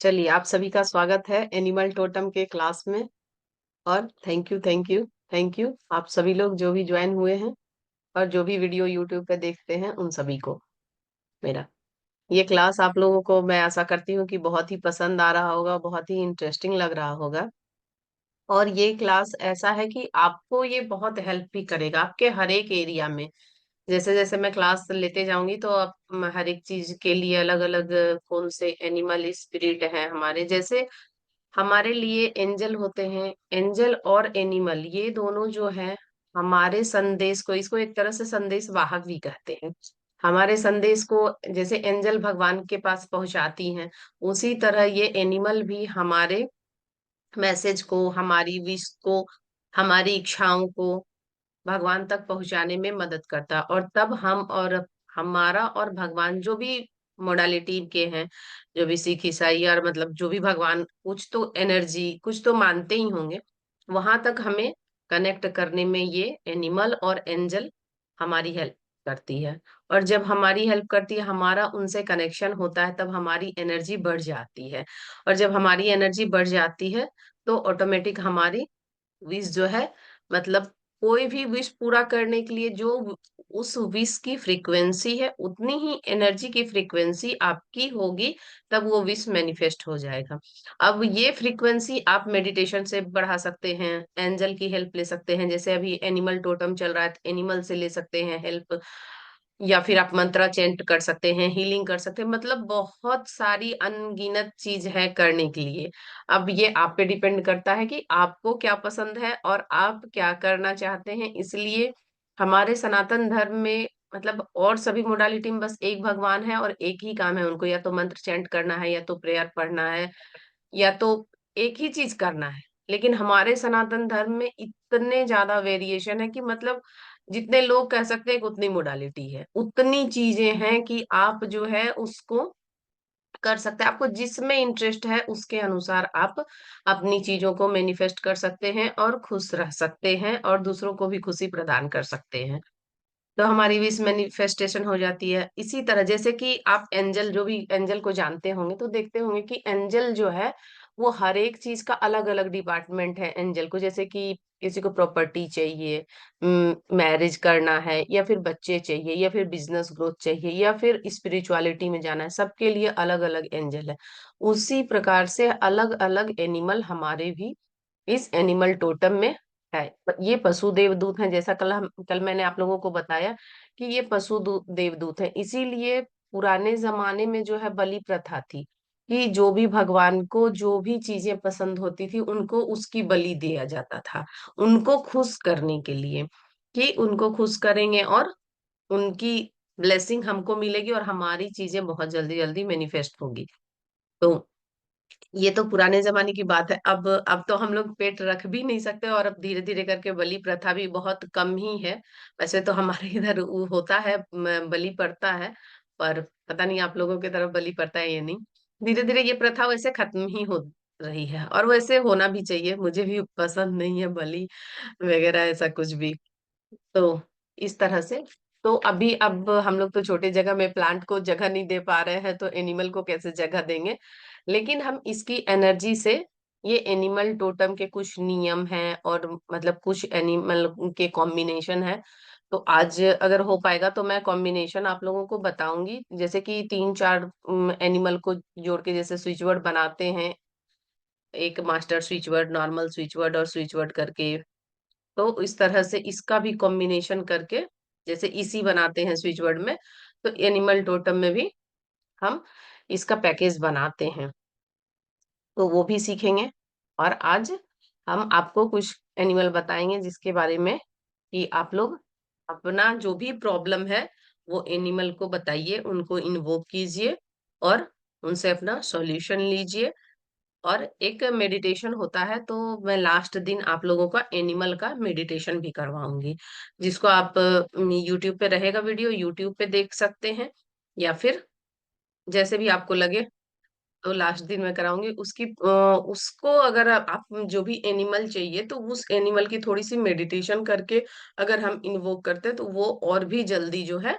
चलिए, आप सभी का स्वागत है एनिमल टोटम के क्लास में। और thank you thank you thank you आप सभी लोग जो भी ज्वाइन हुए हैं और जो भी वीडियो यूट्यूब पे देखते हैं उन सभी को मेरा ये क्लास आप लोगों को मैं आशा करती हूँ कि बहुत ही पसंद आ रहा होगा, बहुत ही इंटरेस्टिंग लग रहा होगा। और ये क्लास ऐसा है कि आपको ये बहुत हेल्प भी करेगा आपके हर एक एरिया में। जैसे जैसे मैं क्लास लेते जाऊंगी तो आप हर एक चीज के लिए अलग अलग कौन से एनिमल स्पिरिट हैं हमारे, जैसे हमारे लिए एंजल होते हैं। एंजल और एनिमल ये दोनों जो है हमारे संदेश को, इसको एक तरह से संदेश वाहक भी कहते हैं। हमारे संदेश को जैसे एंजल भगवान के पास पहुंचाती हैं, उसी तरह ये एनिमल भी हमारे मैसेज को, हमारी विश को, हमारी इच्छाओं को भगवान तक पहुंचाने में मदद करता है। और तब हम और हमारा और भगवान जो भी मोडालिटी के हैं, जो भी सिख ईसाई और मतलब जो भी भगवान कुछ तो एनर्जी कुछ तो मानते ही होंगे, वहां तक हमें कनेक्ट करने में ये एनिमल और एंजल हमारी हेल्प करती है। और जब हमारी हेल्प करती है, हमारा उनसे कनेक्शन होता है, तब हमारी एनर्जी बढ़ जाती है। और जब हमारी एनर्जी बढ़ जाती है तो ऑटोमेटिक हमारी विश जो है, मतलब कोई भी विश पूरा करने के लिए जो उस विश की फ्रीक्वेंसी है, उतनी ही एनर्जी की फ्रीक्वेंसी आपकी होगी, तब वो विश मैनिफेस्ट हो जाएगा। अब ये फ्रीक्वेंसी आप मेडिटेशन से बढ़ा सकते हैं, एंजल की हेल्प ले सकते हैं, जैसे अभी एनिमल टोटम चल रहा है, एनिमल से ले सकते हैं हेल्प, या फिर आप मंत्रा चेंट कर सकते हैं, हीलिंग कर सकते हैं, मतलब बहुत सारी अनगिनत चीज है करने के लिए। अब ये आप पे डिपेंड करता है कि आपको क्या पसंद है और आप क्या करना चाहते हैं। इसलिए हमारे सनातन धर्म में मतलब और सभी मोडालिटी में बस एक भगवान है और एक ही काम है उनको, या तो मंत्र चैंट करना है, या तो प्रेयर पढ़ना है, या तो एक ही चीज करना है। लेकिन हमारे सनातन धर्म में इतने ज्यादा वेरिएशन है कि मतलब जितने लोग कह सकते हैं कि उतनी मोडालिटी है, उतनी चीजें हैं कि आप जो है उसको कर सकते हैं। आपको जिसमें इंटरेस्ट है उसके अनुसार आप अपनी चीजों को मैनिफेस्ट कर सकते हैं और खुश रह सकते हैं और दूसरों को भी खुशी प्रदान कर सकते हैं। तो हमारी विश मैनिफेस्टेशन हो जाती है। इसी तरह जैसे कि आप एंजल, जो भी एंजल को जानते होंगे तो देखते होंगे कि एंजल जो है वो हर एक चीज का अलग अलग डिपार्टमेंट है एंजल को। जैसे कि किसी को प्रॉपर्टी चाहिए, मैरिज करना है, या फिर बच्चे चाहिए, या फिर बिजनेस ग्रोथ चाहिए, या फिर स्पिरिचुअलिटी में जाना है, सबके लिए अलग अलग एंजल है। उसी प्रकार से अलग अलग एनिमल हमारे भी इस एनिमल टोटम में है। ये पशु देवदूत हैं, जैसा कल मैंने आप लोगों को बताया कि ये देवदूत हैं। इसीलिए पुराने जमाने में जो है बलि प्रथा थी कि जो भी भगवान को जो भी चीजें पसंद होती थी उनको उसकी बलि दिया जाता था, उनको खुश करने के लिए, कि उनको खुश करेंगे और उनकी ब्लेसिंग हमको मिलेगी और हमारी चीजें बहुत जल्दी जल्दी मैनिफेस्ट होगी। तो ये तो पुराने जमाने की बात है। अब तो हम लोग पेट रख भी नहीं सकते, और अब धीरे धीरे करके बलि प्रथा भी बहुत कम ही है। वैसे तो हमारे इधर वो होता है, बलि पड़ता है, पर पता नहीं आप लोगों की तरफ बलि पड़ता है या नहीं। धीरे धीरे ये प्रथा वैसे खत्म ही हो रही है, और वैसे होना भी चाहिए, मुझे भी पसंद नहीं है बलि वगैरह ऐसा कुछ भी। तो इस तरह से, तो अभी अब हम लोग तो छोटे जगह में प्लांट को जगह नहीं दे पा रहे हैं, तो एनिमल को कैसे जगह देंगे। लेकिन हम इसकी एनर्जी से, ये एनिमल टोटम के कुछ नियम हैं और मतलब कुछ एनिमल के कॉम्बिनेशन है। तो आज अगर हो पाएगा तो मैं कॉम्बिनेशन आप लोगों को बताऊंगी, जैसे कि तीन चार एनिमल को जोड़ के जैसे स्विच वर्ड बनाते हैं, एक master switch word, normal switch word और स्विच वर्ड करके। तो इस तरह से इसका भी कॉम्बिनेशन करके जैसे इसी बनाते हैं स्विच वर्ड में, तो एनिमल टोटम में भी हम इसका पैकेज बनाते हैं, तो वो भी सीखेंगे। और आज हम आपको कुछ एनिमल बताएंगे जिसके बारे में कि आप लोग अपना जो भी प्रॉब्लम है वो एनिमल को बताइए, उनको इन्वोक कीजिए और उनसे अपना सॉल्यूशन लीजिए। और एक मेडिटेशन होता है, तो मैं लास्ट दिन आप लोगों का एनिमल का मेडिटेशन भी करवाऊंगी, जिसको आप यूट्यूब पे रहेगा वीडियो, यूट्यूब पे देख सकते हैं, या फिर जैसे भी आपको लगे। तो लास्ट दिन मैं कराऊंगी उसकी उसको, अगर आप जो भी एनिमल चाहिए तो उस एनिमल की थोड़ी सी मेडिटेशन करके अगर हम इन्वोक करते हैं तो वो और भी जल्दी जो है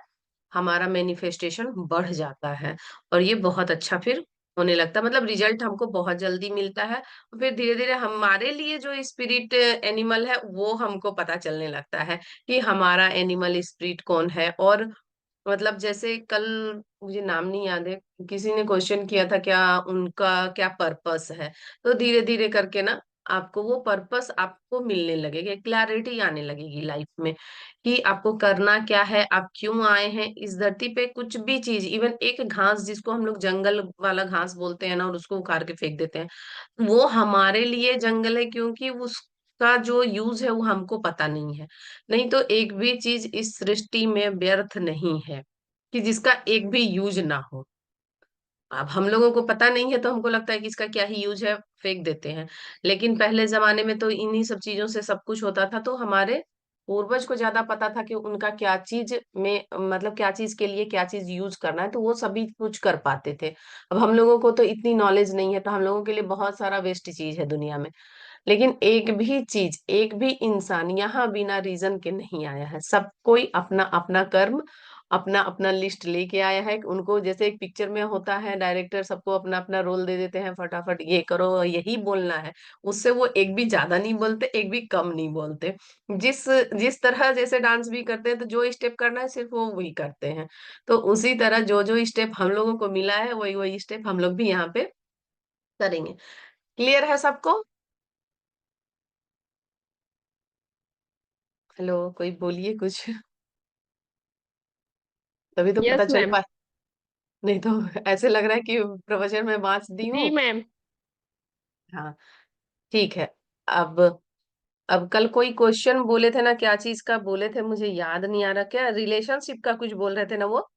हमारा मैनिफेस्टेशन बढ़ जाता है। और ये बहुत अच्छा फिर होने लगता है, मतलब रिजल्ट हमको बहुत जल्दी मिलता है। फिर धीरे धीरे हमारे लिए जो स्पिरिट एनिमल है वो हमको पता चलने लगता है कि हमारा एनिमल स्पिरिट कौन है। और मतलब जैसे कल, मुझे नाम नहीं याद है, किसी ने क्वेश्चन किया था क्या उनका क्या पर्पस है। तो धीरे धीरे करके ना आपको वो पर्पस आपको मिलने लगेगा, क्लैरिटी आने लगेगी लाइफ में कि आपको करना क्या है, आप क्यों आए हैं इस धरती पे। कुछ भी चीज, इवन एक घास जिसको हम लोग जंगल वाला घास बोलते हैं ना, और उसको उखाड़ के फेंक देते हैं, वो हमारे लिए जंगल है क्योंकि उसका जो यूज है वो हमको पता नहीं है। नहीं तो एक भी चीज इस सृष्टि में व्यर्थ नहीं है कि जिसका एक भी यूज ना हो। अब हम लोगों को पता नहीं है तो हमको लगता है कि इसका क्या ही यूज है, फेंक देते हैं। लेकिन पहले जमाने में तो इन्हीं सब चीजों से सब कुछ होता था, तो हमारे पूर्वज को ज्यादा पता था कि उनका क्या चीज में, मतलब क्या चीज के लिए क्या चीज यूज करना है, तो वो सभी कुछ कर पाते थे। अब हम लोगों को तो इतनी नॉलेज नहीं है, तो हम लोगों के लिए बहुत सारा वेस्ट चीज है दुनिया में। लेकिन एक भी चीज, एक भी इंसान यहाँ बिना रीजन के नहीं आया है। सब कोई अपना अपना कर्म, अपना अपना लिस्ट लेके आया है। उनको जैसे एक पिक्चर में होता है, डायरेक्टर सबको अपना अपना रोल दे देते हैं, फटाफट ये करो यही बोलना है। उससे वो एक भी ज्यादा नहीं बोलते, एक भी कम नहीं बोलते। जिस जिस तरह जैसे डांस भी करते हैं, तो जो स्टेप करना है सिर्फ वो वही करते हैं। तो उसी तरह जो जो स्टेप हम लोगों को मिला है वही वही स्टेप हम लोग भी यहाँ पे करेंगे। क्लियर है सबको? हेलो, कोई बोलिए कुछ। तभी तो पता यस चल मैम। पाए। नहीं तो ऐसे लग रहा है कि प्रवचन में बांच दी जी हूँ। मैम। हाँ, ठीक है। अब अब कल कोई क्वेश्चन बोले थे ना, क्या चीज का बोले थे मुझे याद नहीं आ रहा, क्या रिलेशनशिप का कुछ बोल रहे थे ना वो।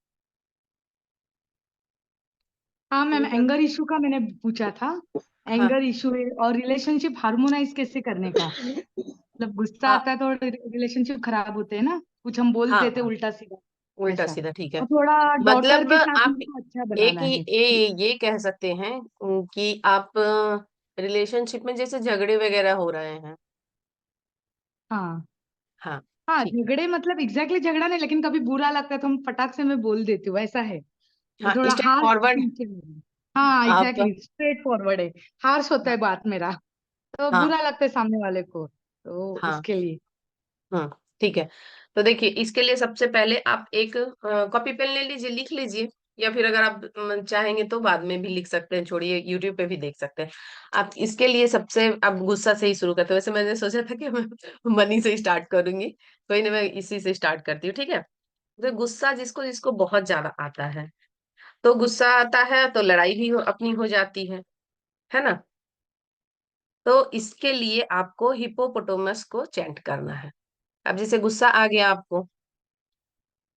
हाँ मैम, रिलेशन, एंगर इशू का मैंने पूछा था। हाँ एंगर इशू और रिलेशनशिप हार्मोनाइज कैसे करने का। मतलब गुस्सा हाँ आता है तो रिलेशनशिप खराब होते हैं ना, कुछ हम बोल हाँ देते हाँ, उल्टा सीधा। उल्टा वैसा। सीधा, ठीक है। और थोड़ा डॉटर मतलब के साथ आप उनको अच्छा एक बनाना ही है। ये कह सकते हैं कि आप रिलेशनशिप में जैसे झगड़े वगैरह हो रहे हैं। हाँ। हाँ, हाँ, ठीक है। झगड़े मतलब एग्जैक्टली झगड़ा नहीं, लेकिन कभी बुरा लगता है तो हम फटाक से मैं बोल देती हूँ, ऐसा है। वो हाँ, थोड़ा स्ट्रेट हार्श फॉरवर्ड हाँ आप। एग्जैक्टली, स्ट्रेट फॉरवर्ड है। हार्श होता है बात मेरा, तो हाँ बुरा लगता है सामने वाले को, तो हाँ, इसके लिए। हाँ, ठीक है। तो देखिए, इसके लिए सबसे पहले आप एक कॉपी पेन ले लीजिए, लिख लीजिए। या फिर अगर आप चाहेंगे तो बाद में भी लिख सकते हैं, छोड़िए यूट्यूब पे भी देख सकते हैं। आप इसके लिए सबसे, आप गुस्सा से ही शुरू करते हैं। वैसे मैंने सोचा था कि मैं मनी से स्टार्ट करूंगी, कोई नहीं, मैं इसी से स्टार्ट करती हूँ, ठीक है। तो गुस्सा जिसको जिसको बहुत ज्यादा आता है, तो गुस्सा आता है तो लड़ाई भी अपनी हो जाती है ना। तो इसके लिए आपको हिपोपोटामस को चैंट करना है। अब जैसे गुस्सा आ गया आपको,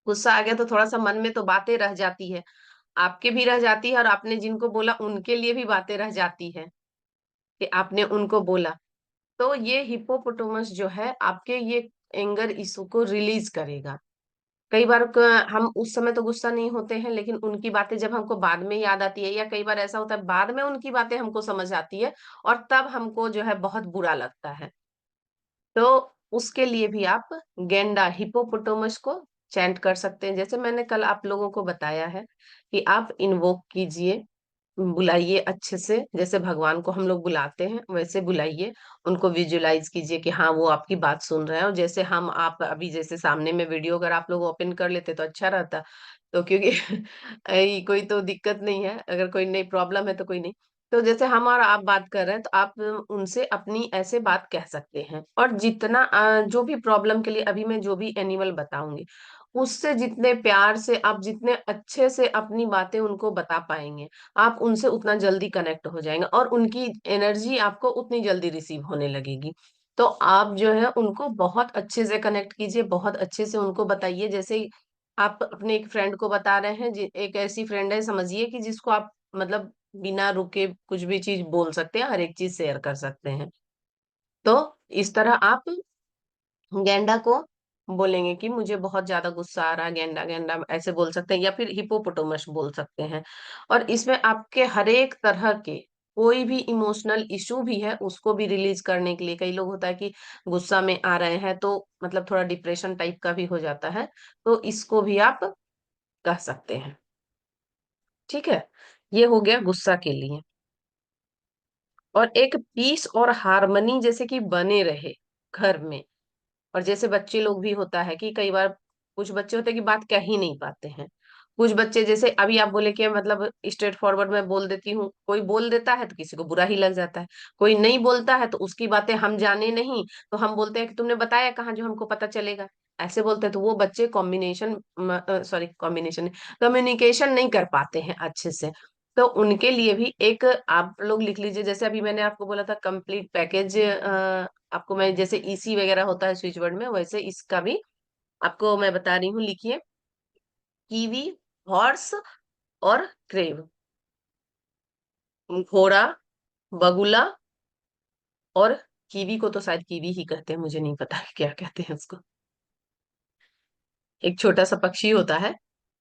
गुस्सा आ गया तो थोड़ा सा मन में तो बातें रह जाती है, आपके भी रह जाती है, और आपने जिनको बोला उनके लिए भी बातें रह जाती है कि आपने उनको बोला। तो ये हिपोपोटामस जो है आपके ये एंगर इशू को रिलीज करेगा। कई बार हम उस समय तो गुस्सा नहीं होते हैं, लेकिन उनकी बातें जब हमको बाद में याद आती है, या कई बार ऐसा होता है बाद में उनकी बातें हमको समझ आती है, और तब हमको जो है बहुत बुरा लगता है। तो उसके लिए भी आप गेंडा हिपोपोटामस को चैंट कर सकते हैं, जैसे मैंने कल आप लोगों को बताया है कि आप इन्वोक कीजिए, बुलाइए अच्छे से, जैसे भगवान को हम लोग बुलाते हैं वैसे बुलाइए। उनको विजुलाइज कीजिए कि हाँ वो आपकी बात सुन रहे हैं, और जैसे हम आप अभी जैसे सामने में वीडियो अगर आप लोग ओपन कर लेते तो अच्छा रहता। तो क्योंकि कोई तो दिक्कत नहीं है, अगर कोई नई प्रॉब्लम है तो कोई नहीं। तो जैसे हम और आप बात कर रहे हैं, तो आप उनसे अपनी ऐसे बात कह सकते हैं। और जितना जो भी प्रॉब्लम के लिए अभी मैं जो भी एनिमल बताऊंगी, उससे जितने प्यार से आप, जितने अच्छे से अपनी बातें उनको बता पाएंगे, आप उनसे उतना जल्दी कनेक्ट हो जाएंगे, और उनकी एनर्जी आपको उतनी जल्दी रिसीव होने लगेगी। तो आप जो है उनको बहुत अच्छे से कनेक्ट कीजिए, बहुत अच्छे से उनको बताइए। जैसे आप अपने एक फ्रेंड को बता रहे हैं, एक ऐसी फ्रेंड है समझिए कि जिसको आप मतलब बिना रुके कुछ भी चीज बोल सकते हैं, हर एक चीज शेयर कर सकते हैं। तो इस तरह आप गेंडा को बोलेंगे कि मुझे बहुत ज्यादा गुस्सा आ रहा है, गेंडा गेंडा ऐसे बोल सकते हैं, या फिर हिपोपोटामस बोल सकते हैं। और इसमें आपके हर एक तरह के कोई भी इमोशनल इशू भी है उसको भी रिलीज करने के लिए, कई लोग होता है कि गुस्सा में आ रहे हैं तो मतलब थोड़ा डिप्रेशन टाइप का भी हो जाता है, तो इसको भी आप कह सकते हैं, ठीक है। ये हो गया गुस्सा के लिए। और एक पीस और हार्मनी जैसे कि बने रहे घर में। और जैसे बच्चे लोग भी होता है कि कई बार कुछ बच्चे होते हैं कि बात कह ही नहीं पाते हैं। कुछ बच्चे जैसे अभी आप बोले कि मतलब स्ट्रेट फॉरवर्ड मैं बोल देती हूँ, कोई बोल देता है तो किसी को बुरा ही लग जाता है। कोई नहीं बोलता है तो उसकी बातें हम जाने नहीं, तो हम बोलते हैं कि तुमने बताया कहाँ जो हमको पता चलेगा। ऐसे बोलते हैं तो वो बच्चे कम्युनिकेशन नहीं कर पाते हैं अच्छे से। तो उनके लिए भी एक आप लोग लिख लीजिए, जैसे अभी मैंने आपको बोला था कंप्लीट पैकेज। आपको मैं जैसे ईसी वगैरह होता है स्विच वर्ड में, वैसे इसका भी आपको मैं बता रही हूँ, लिखिए। कीवी, हॉर्स और क्रेव। घोड़ा, बगुला और कीवी को तो शायद कीवी ही कहते हैं, मुझे नहीं पता क्या कहते हैं उसको। एक छोटा सा पक्षी होता है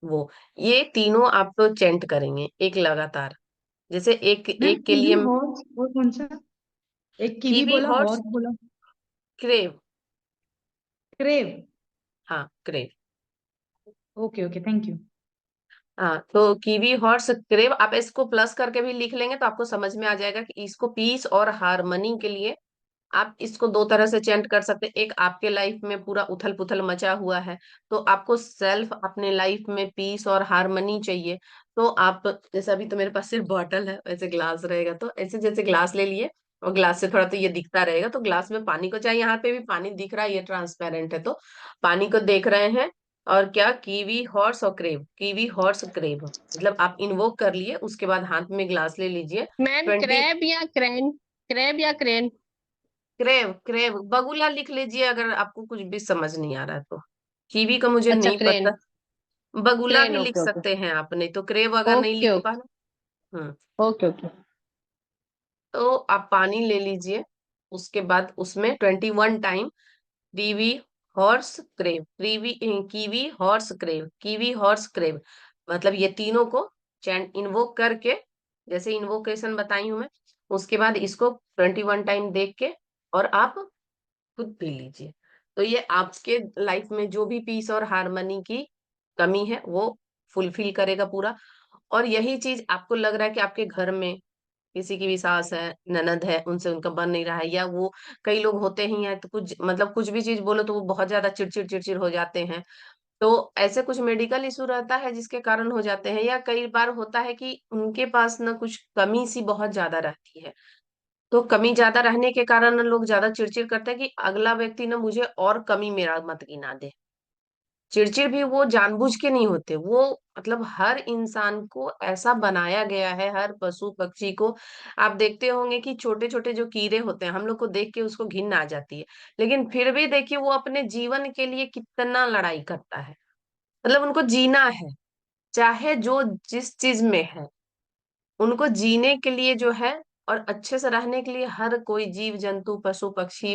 वो। ये तीनों आप तो चेंट करेंगे एक लगातार। जैसे एक मैम एक के कीवी लिए हॉर्स और कौन सा? एक कीवी कीवी, बोला, हॉर्स, हॉर्स बोला, क्रेव। क्रेव। हाँ, crave. Okay okay, thank you. हाँ, तो कीवी, हॉर्स, क्रेव आप इसको प्लस करके भी लिख लेंगे तो आपको समझ में आ जाएगा कि इसको पीस और हार्मनी के लिए आप इसको दो तरह से चेंट कर सकते हैं। एक, आपके लाइफ में पूरा उथल पुथल मचा हुआ है, तो आपको सेल्फ अपने लाइफ में पीस और हार्मनी चाहिए। तो आप, जैसे अभी तो मेरे पास सिर्फ बॉटल है, वैसे ग्लास रहेगा तो ऐसे जैसे ग्लास ले लिए, और ग्लास से थोड़ा तो ये दिखता रहेगा, तो ग्लास में पानी को चाहिए, यहाँ पे भी पानी दिख रहा है, ये ट्रांसपेरेंट है तो पानी को देख रहे हैं। और क्या, कीवी, हॉर्स और क्रेव, कीवी, हॉर्स, क्रेव, मतलब आप इन्वोक कर लिए, उसके बाद हाथ में ग्लास ले लीजिए। मैम 20। क्रैब या क्रेन? क्रैब या क्रेन? क्रेव, क्रेव, बगुला लिख लीजिए अगर आपको कुछ भी समझ नहीं आ रहा है तो। कीवी का मुझे अच्छा, नहीं क्रेन। पता। बगुला भी क्रेन, लिख ओके ओके। सकते हैं आप, नहीं तो क्रेव अगर नहीं ओके लिख ओके। पा रहे। हम्म। Okay okay. तो आप पानी ले लीजिए, उसके बाद उसमें 21 time kiwi, horse, crave, kiwi, kiwi, horse, crave, kiwi, horse, crave, मतलब ये तीनों को चैंट इन्वोक करके, जैसे इन्वोकेशन बताई हूं मैं, उसके बाद इसको 21 टाइम देख के और आप खुद पी लीजिए। तो ये आपके लाइफ में जो भी पीस और हार्मनी की कमी है वो फुलफिल करेगा पूरा। और यही चीज आपको लग रहा है कि आपके घर में किसी की भी सास है, ननद है, उनसे उनका बन नहीं रहा है, या वो कई लोग होते ही हैं तो कुछ मतलब कुछ भी चीज बोलो तो वो बहुत ज्यादा चिड़चिड़ चिड़चिड़ हो जाते हैं। तो ऐसे कुछ मेडिकल इशू रहता है जिसके कारण हो जाते हैं, या कई बार होता है कि उनके पास ना कुछ कमी सी बहुत ज्यादा रहती है। तो कमी ज्यादा रहने के कारण ना लोग ज्यादा चिड़चिड़ करते हैं कि अगला व्यक्ति ना मुझे और कमी मेरा मत गिना दे। चिड़चिड़ भी वो जानबूझ के नहीं होते, वो मतलब हर इंसान को ऐसा बनाया गया है, हर पशु पक्षी को। आप देखते होंगे कि छोटे छोटे जो कीड़े होते हैं, हम लोग को देख के उसको घिन आ जाती है, लेकिन फिर भी देखिए वो अपने जीवन के लिए कितना लड़ाई करता है। मतलब उनको जीना है, चाहे जो जिस चीज में है, उनको जीने के लिए जो है, और अच्छे से रहने के लिए हर कोई जीव जंतु पशु पक्षी,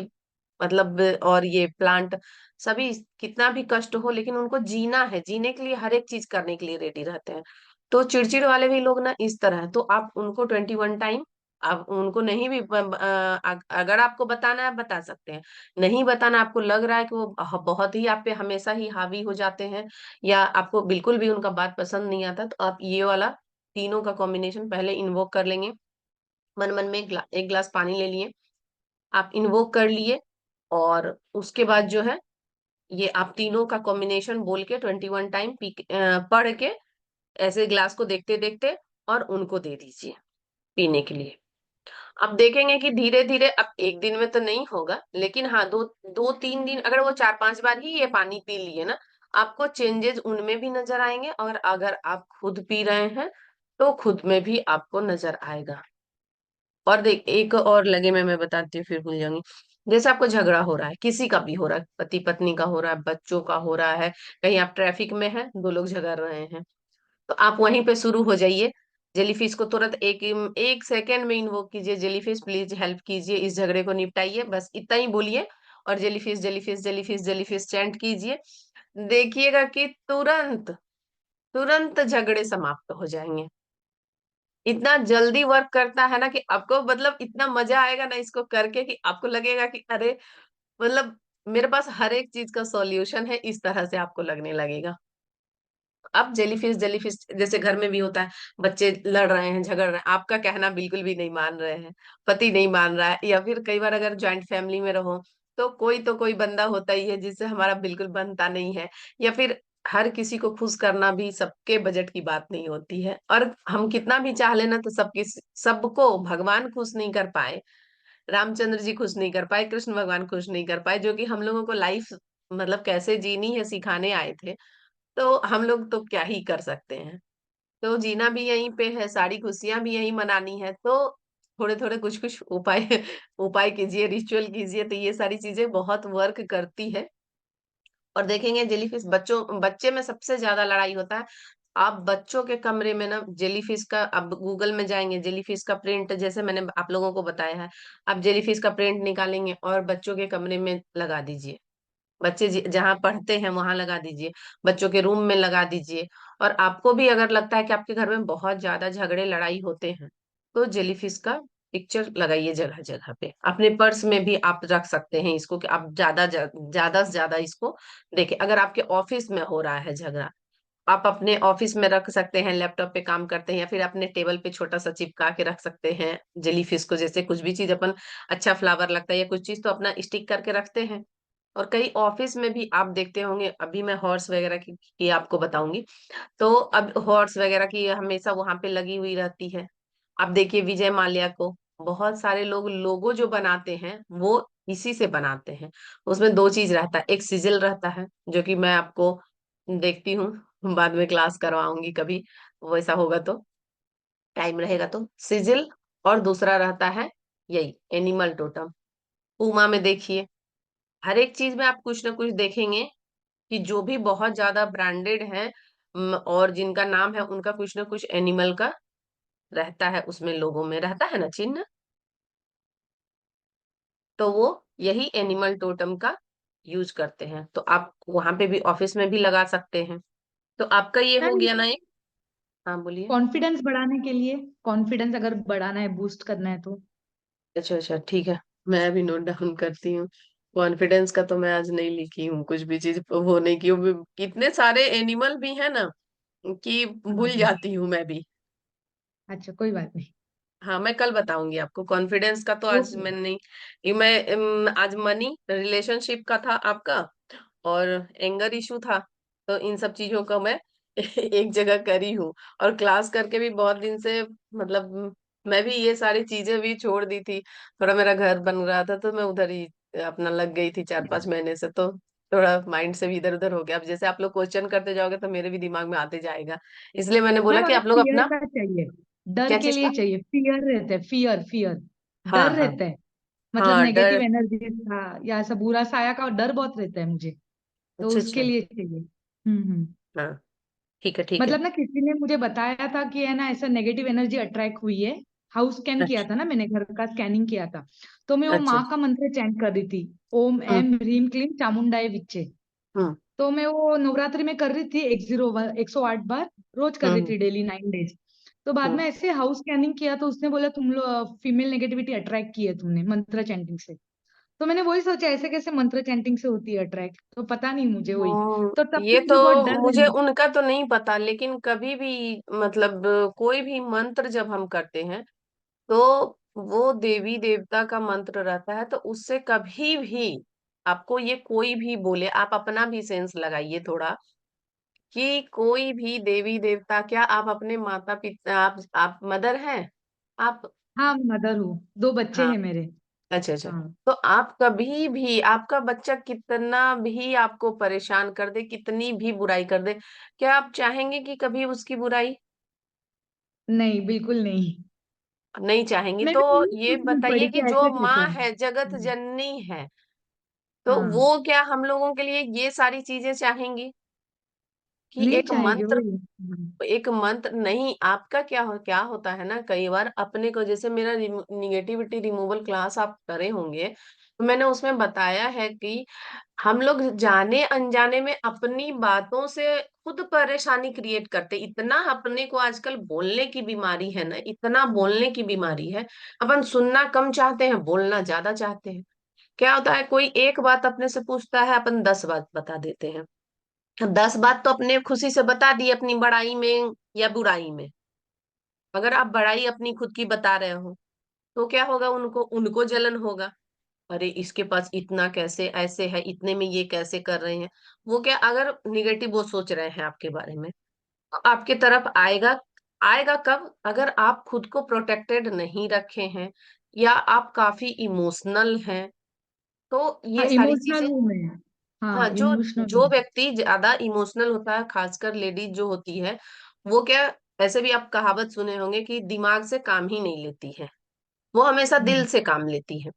मतलब और ये प्लांट, सभी कितना भी कष्ट हो लेकिन उनको जीना है, जीने के लिए हर एक चीज करने के लिए रेडी रहते हैं। तो चिड़चिड़ वाले भी लोग ना इस तरह है, तो आप उनको 21 टाइम, आप उनको नहीं भी अगर आपको बताना है बता सकते हैं, नहीं बताना, आपको लग रहा है कि वो बहुत ही आप पे हमेशा ही हावी हो जाते हैं, या आपको बिल्कुल भी उनका बात पसंद नहीं आता, तो आप ये वाला तीनों का कॉम्बिनेशन पहले इन्वोक कर लेंगे। मन मन में एक ग्लास पानी ले लिए, आप इन्वोक कर लिए, और उसके बाद जो है ये आप तीनों का कॉम्बिनेशन बोल के 21 टाइम पढ़ के ऐसे ग्लास को देखते देखते और उनको दे दीजिए पीने के लिए। अब देखेंगे कि धीरे धीरे, अब एक दिन में तो नहीं होगा, लेकिन हाँ, 2-3 दिन, अगर वो 4-5 बार ही ये पानी पी लिए ना, आपको चेंजेस उनमें भी नजर आएंगे, और अगर आप खुद पी रहे हैं तो खुद में भी आपको नजर आएगा। और देख, एक और लगे मैं बताती हूँ फिर भूल जाऊंगी। जैसे आपको झगड़ा हो रहा है, किसी का भी हो रहा है, पति पत्नी का हो रहा है, बच्चों का हो रहा है, कहीं आप ट्रैफिक में हैं, दो लोग झगड़ रहे हैं, तो आप वहीं पे शुरू हो जाइए। जेलीफिश को तुरंत एक एक सेकेंड में इन्वोक कीजिए, जेलीफिश प्लीज हेल्प कीजिए, इस झगड़े को निपटाइए, बस इतना ही बोलिए। और jellyfish jellyfish jellyfish jellyfish chant कीजिए। देखिएगा कि तुरंत तुरंत झगड़े समाप्त हो जाएंगे। इतना जल्दी वर्क करता है ना कि आपको मतलब इतना मजा आएगा ना इसको करके, कि आपको लगेगा कि अरे, मतलब मेरे पास हर एक चीज का सॉल्यूशन है, इस तरह से आपको लगने लगेगा। अब जेलीफिश जेलीफिश जैसे घर में भी होता है, बच्चे लड़ रहे हैं, झगड़ रहे हैं, आपका कहना बिल्कुल भी नहीं मान रहे हैं, पति नहीं मान रहा है, या फिर कई बार अगर ज्वाइंट फैमिली में रहो तो कोई बंदा होता ही है जिससे हमारा बिल्कुल बनता नहीं है, या फिर हर किसी को खुश करना भी सबके बजट की बात नहीं होती है, और हम कितना भी चाह लेना तो सबको भगवान खुश नहीं कर पाए, रामचंद्र जी खुश नहीं कर पाए, कृष्ण भगवान खुश नहीं कर पाए, जो कि हम लोगों को लाइफ मतलब कैसे जीनी है सिखाने आए थे। तो हम लोग तो क्या ही कर सकते हैं। तो जीना भी यहीं पे है, सारी खुशियां भी यहीं मनानी है, तो थोड़े थोड़े कुछ कुछ उपाय उपाय कीजिए, रिचुअल कीजिए, तो ये सारी चीजें बहुत वर्क करती है। और देखेंगे जेलीफिश बच्चे में सबसे ज्यादा लड़ाई होता है। आप बच्चों के कमरे में ना जेलीफिश का, अब गूगल में जाएंगे जेलीफिश का प्रिंट, जैसे मैंने आप लोगों को बताया है, आप जेलीफिश का प्रिंट निकालेंगे और बच्चों के कमरे में लगा दीजिए, बच्चे जहाँ पढ़ते हैं वहां लगा दीजिए, बच्चों के रूम में लगा दीजिए। और आपको भी अगर लगता है कि आपके घर में बहुत ज्यादा झगड़े लड़ाई होते हैं, तो जेलीफिश का पिक्चर लगाइए जगह जगह पे, अपने पर्स में भी आप रख सकते हैं इसको, कि आप ज्यादा से ज्यादा इसको देखें। अगर आपके ऑफिस में हो रहा है झगड़ा, आप अपने ऑफिस में रख सकते हैं, लैपटॉप पे काम करते हैं, या फिर अपने टेबल पे छोटा सा चिपका के रख सकते हैं जेलीफिश को। जैसे कुछ भी चीज अपन, अच्छा फ्लावर लगता है या कुछ चीज, तो अपना स्टिक करके रखते हैं। और कई ऑफिस में भी आप देखते होंगे, अभी मैं हॉर्स वगैरह की आपको बताऊंगी, तो अब हॉर्स वगैरह की हमेशा वहां पे लगी हुई रहती है। आप देखिए विजय माल्या को, बहुत सारे लोग लोगो जो बनाते हैं वो इसी से बनाते हैं। उसमें दो चीज रहता है, एक सिजिल रहता है, जो कि मैं आपको देखती हूँ बाद में क्लास करवाऊंगी कभी, वैसा होगा तो, टाइम रहेगा तो, सिजिल। और दूसरा रहता है यही एनिमल टोटम। पूमा में देखिए, हर एक चीज में आप कुछ ना कुछ देखेंगे कि जो भी बहुत ज्यादा ब्रांडेड है, और जिनका नाम है, उनका कुछ ना कुछ एनिमल का रहता है, उसमें लोगों में रहता है ना चिन्ह, तो वो यही एनिमल टोटम का यूज करते हैं। तो आप वहां पे भी, ऑफिस में भी लगा सकते हैं। तो आपका ये हो मैम, गया ना एक। हाँ बोलिए। कॉन्फिडेंस बढ़ाने के लिए, कॉन्फिडेंस अगर बढ़ाना है, बूस्ट करना है तो। अच्छा अच्छा ठीक है, मैं भी नोट डाउन करती हूँ। कॉन्फिडेंस का तो मैं आज नहीं लिखी हूँ कुछ भी चीज, वो नहीं की हूँ, इतने सारे एनिमल भी है ना कि हाँ भूल हाँ। जाती हूँ मैं भी। अच्छा, कोई बात नहीं। हाँ मैं कल बताऊंगी आपको कॉन्फिडेंस का, तो आज ओके। मैंने नहीं, ये मैं आज मनी रिलेशनशिप का था आपका, और एंगर इशू था, तो इन सब चीजों का मैं एक जगह करी हूँ। और क्लास करके भी बहुत दिन से, मतलब मैं भी ये सारी चीजें भी छोड़ दी थी, थोड़ा मेरा घर बन रहा था तो मैं उधर ही अपना लग गई थी 4-5 महीने से, तो थोड़ा माइंड से भी इधर उधर हो गया। अब जैसे आप लोग क्वेश्चन करते जाओगे तो मेरे भी दिमाग में आते जाएगा, इसलिए मैंने बोला मैम, कि हमें आप लोग फियर अपना, का चाहिए, डर क्या के चीज लिए का। चाहिए, फियर रहता है, फियर फियर, हाँ डर हाँ रहता है। मतलब हाँ नेगेटिव डर। एनर्जी था या ऐसा बुरा साया का डर बहुत रहता है मुझे, तो अच्छा उसके अच्छा। लिए चाहिए। हम्म। हाँ ठीक है ठीक है। मतलब ना, किसी ने मुझे बताया था कि है ना, ऐसा नेगेटिव एनर्जी अट्रैक्ट हुई है। हाउस स्कैन किया अच्छा था ना मैंने, घर का स्कैनिंग किया था। तो मैं वो अच्छा। माँ का मंत्र चैंट कर रही थी, ओम हम्म एम ह्रीम क्लीम चामुंडाय विच्चे। हम्म तो मैं वो नवरात्रि में कर रही थी, 108 बार रोज कर रही हम्म थी, डेली 9 डेज। तो बाद हम्म। में ऐसे हाउस स्कैनिंग किया तो उसने बोला तुम लोग फीमेल नेगेटिविटी अट्रैक्ट की है तुमने मंत्र चैंटिंग से। तो मैंने वही सोचा, ऐसे कैसे मंत्र चैंटिंग से होती है अट्रैक्ट, तो पता नहीं मुझे वही। तो तब ये से तो मुझे बहुत डर मुझे रहने। उनका तो नहीं पता, लेकिन कभी भी मतलब कोई भी मंत्र जब हम करते हैं, तो वो देवी देवता का मंत्र रहता है, तो उससे कभी भी आपको ये कोई भी बोले, आप अपना भी सेंस लगाइए थोड़ा, कि कोई भी देवी देवता, क्या आप अपने माता पिता, आप मदर हैं आप। हाँ, मदर हूँ, 2 बच्चे हाँ हैं मेरे। अच्छा अच्छा। हाँ। तो आप कभी भी, आपका बच्चा कितना भी आपको परेशान कर दे, कितनी भी बुराई कर दे, क्या आप चाहेंगे कि कभी उसकी बुराई, नहीं, बिल्कुल नहीं। नहीं चाहेंगी? मैं तो भी यही ये सोच नहीं बताइए पड़ी कि कि जो ऐसे कैसे माँ है। है, जगत जननी है, तो हाँ। वो क्या हम लोगों के लिए ये सारी चीजें चाहेंगी? कि नहीं एक चाहेगी मंत्र, वही। एक मंत्र नहीं, आपका क्या होता है ना, कई बार अपने को, जैसे मेरा निगेटिविटी रिमूवल क्लास आप करे होंगे, तो मैंने उसमें बताया है कि हम लोग जाने अनजाने में अपनी बातों से खुद परेशानी क्रिएट करते, इतना अपने को आजकल बोलने की बीमारी है ना, इतना बोलने की बीमारी है, अपन सुनना कम चाहते हैं, बोलना ज्यादा चाहते हैं। क्या होता है, कोई एक बात अपने से पूछता है, अपन 10 बात बता देते हैं, अब 10 बात तो अपने खुशी से बता दी अपनी बड़ाई में या बुराई में। अगर आप बड़ाई अपनी खुद की बता रहे हो तो क्या होगा, उनको उनको जलन होगा। अरे इसके पास इतना कैसे ऐसे है, इतने में ये कैसे कर रहे हैं। वो क्या, अगर निगेटिव वो सोच रहे हैं आपके बारे में, तो आपके तरफ आएगा। आएगा कब, अगर आप खुद को प्रोटेक्टेड नहीं रखे हैं या आप काफी इमोशनल हैं, तो हाँ, ये सारी इमोशनल चीजें। हूँ मैं। हाँ, हाँ, जो इमोशनल जो हूँ। व्यक्ति ज्यादा इमोशनल होता है, खासकर लेडीज जो होती है, वो क्या, ऐसे भी आप कहावत सुने होंगे कि दिमाग से काम ही नहीं लेती है, वो हमेशा दिल हम्म। से काम लेती है।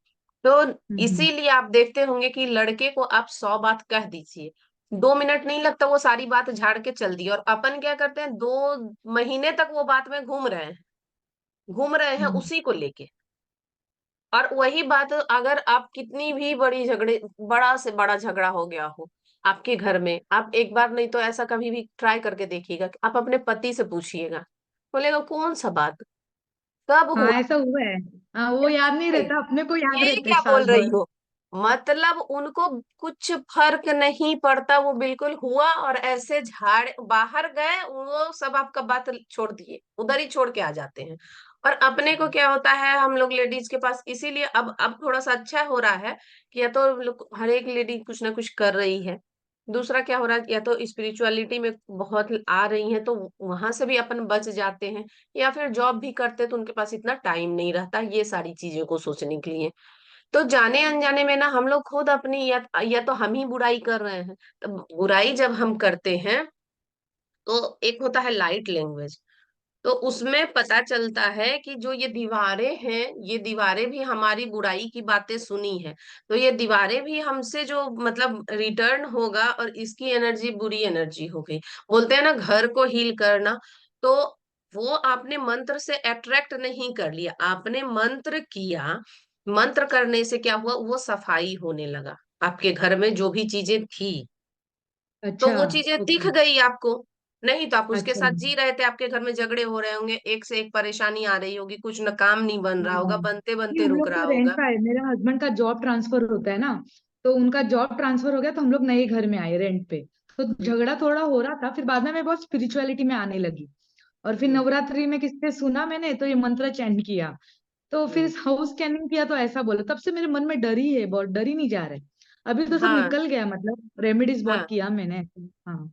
तो हम्म। इसीलिए आप देखते होंगे कि लड़के को आप 100 बात कह दीजिए, 2 मिनट नहीं लगता वो सारी बात झाड़ के चल दी, और अपन क्या करते हैं, 2 महीने तक वो बात में घूम रहे हैं हम्म। उसी को लेके। और वही बात, अगर आप कितनी भी बड़ा से बड़ा झगड़ा हो गया हो आपके घर में, आप एक बार नहीं तो ऐसा कभी भी ट्राई करके देखिएगा कि आप अपने पति से पूछिएगा, बोलेगा कौन सा बात, कब हाँ, हुआ। ऐसा हुआ है। हाँ, वो याद नहीं रहता, अपने को याद ये रहते क्या साल बोल रही भर। हो, मतलब उनको कुछ फर्क नहीं पड़ता, वो बिल्कुल हुआ और ऐसे झाड़ बाहर गए, वो सब आपका बात छोड़ दिए, उधर ही छोड़ के आ जाते हैं। और अपने को क्या होता है, हम लोग लेडीज के पास, इसीलिए अब थोड़ा सा अच्छा हो रहा है कि या तो हर एक लेडी कुछ ना कुछ कर रही है। दूसरा क्या हो रहा है, या तो स्पिरिचुअलिटी में बहुत आ रही है, तो वहां से भी अपन बच जाते हैं, या फिर जॉब भी करते तो उनके पास इतना टाइम नहीं रहता ये सारी चीजों को सोचने के लिए। तो जाने अनजाने में ना हम लोग खुद अपनी, या तो हम ही बुराई कर रहे हैं। तो बुराई जब हम करते हैं, तो एक होता है लाइट लैंग्वेज, तो उसमें पता चलता है कि जो ये दीवारें हैं, ये दीवारें भी हमारी बुराई की बातें सुनी है, तो ये दीवारें भी हमसे जो मतलब रिटर्न होगा, और इसकी एनर्जी बुरी एनर्जी हो गई। बोलते हैं ना घर को हील करना, तो वो आपने मंत्र से अट्रैक्ट नहीं कर लिया, आपने मंत्र किया। मंत्र करने से क्या हुआ, वो सफाई होने लगा आपके घर में जो भी चीजें थी, तो अच्छा। वो चीजें दिख ओके। गई आपको। नहीं तो आप उसके अच्छा। साथ जी रहे थे, आपके घर में झगड़े हो रहे होंगे, एक से एक परेशानी आ रही होगी, कुछ न काम नहीं बन रहा हाँ, होगा, बनते नहीं, बनते हम रुक लोग रहा तो रेंट होगा। पे आए, मेरा हस्बैंड का जॉब ट्रांसफर होता है ना, तो उनका जॉब ट्रांसफर हो गया तो हम लोग नए घर में आए रेंट पे। तो झगड़ा थोड़ा हो रहा था, फिर बाद में मैं बहुत स्पिरिचुअलिटी में आने लगी। और फिर हम्म, नवरात्रि में किससे सुना मैंने, तो ये मंत्र चैंट किया। तो फिर हम्म, हाउस स्कैनिंग किया तो ऐसा बोला, तब से मेरे मन में डर ही है, बहुत डर ही नहीं जा रहा है। अभी तो सब हाँ, निकल गया, मतलब रेमेडीज बहुत हाँ। किया मैंने। हाँ।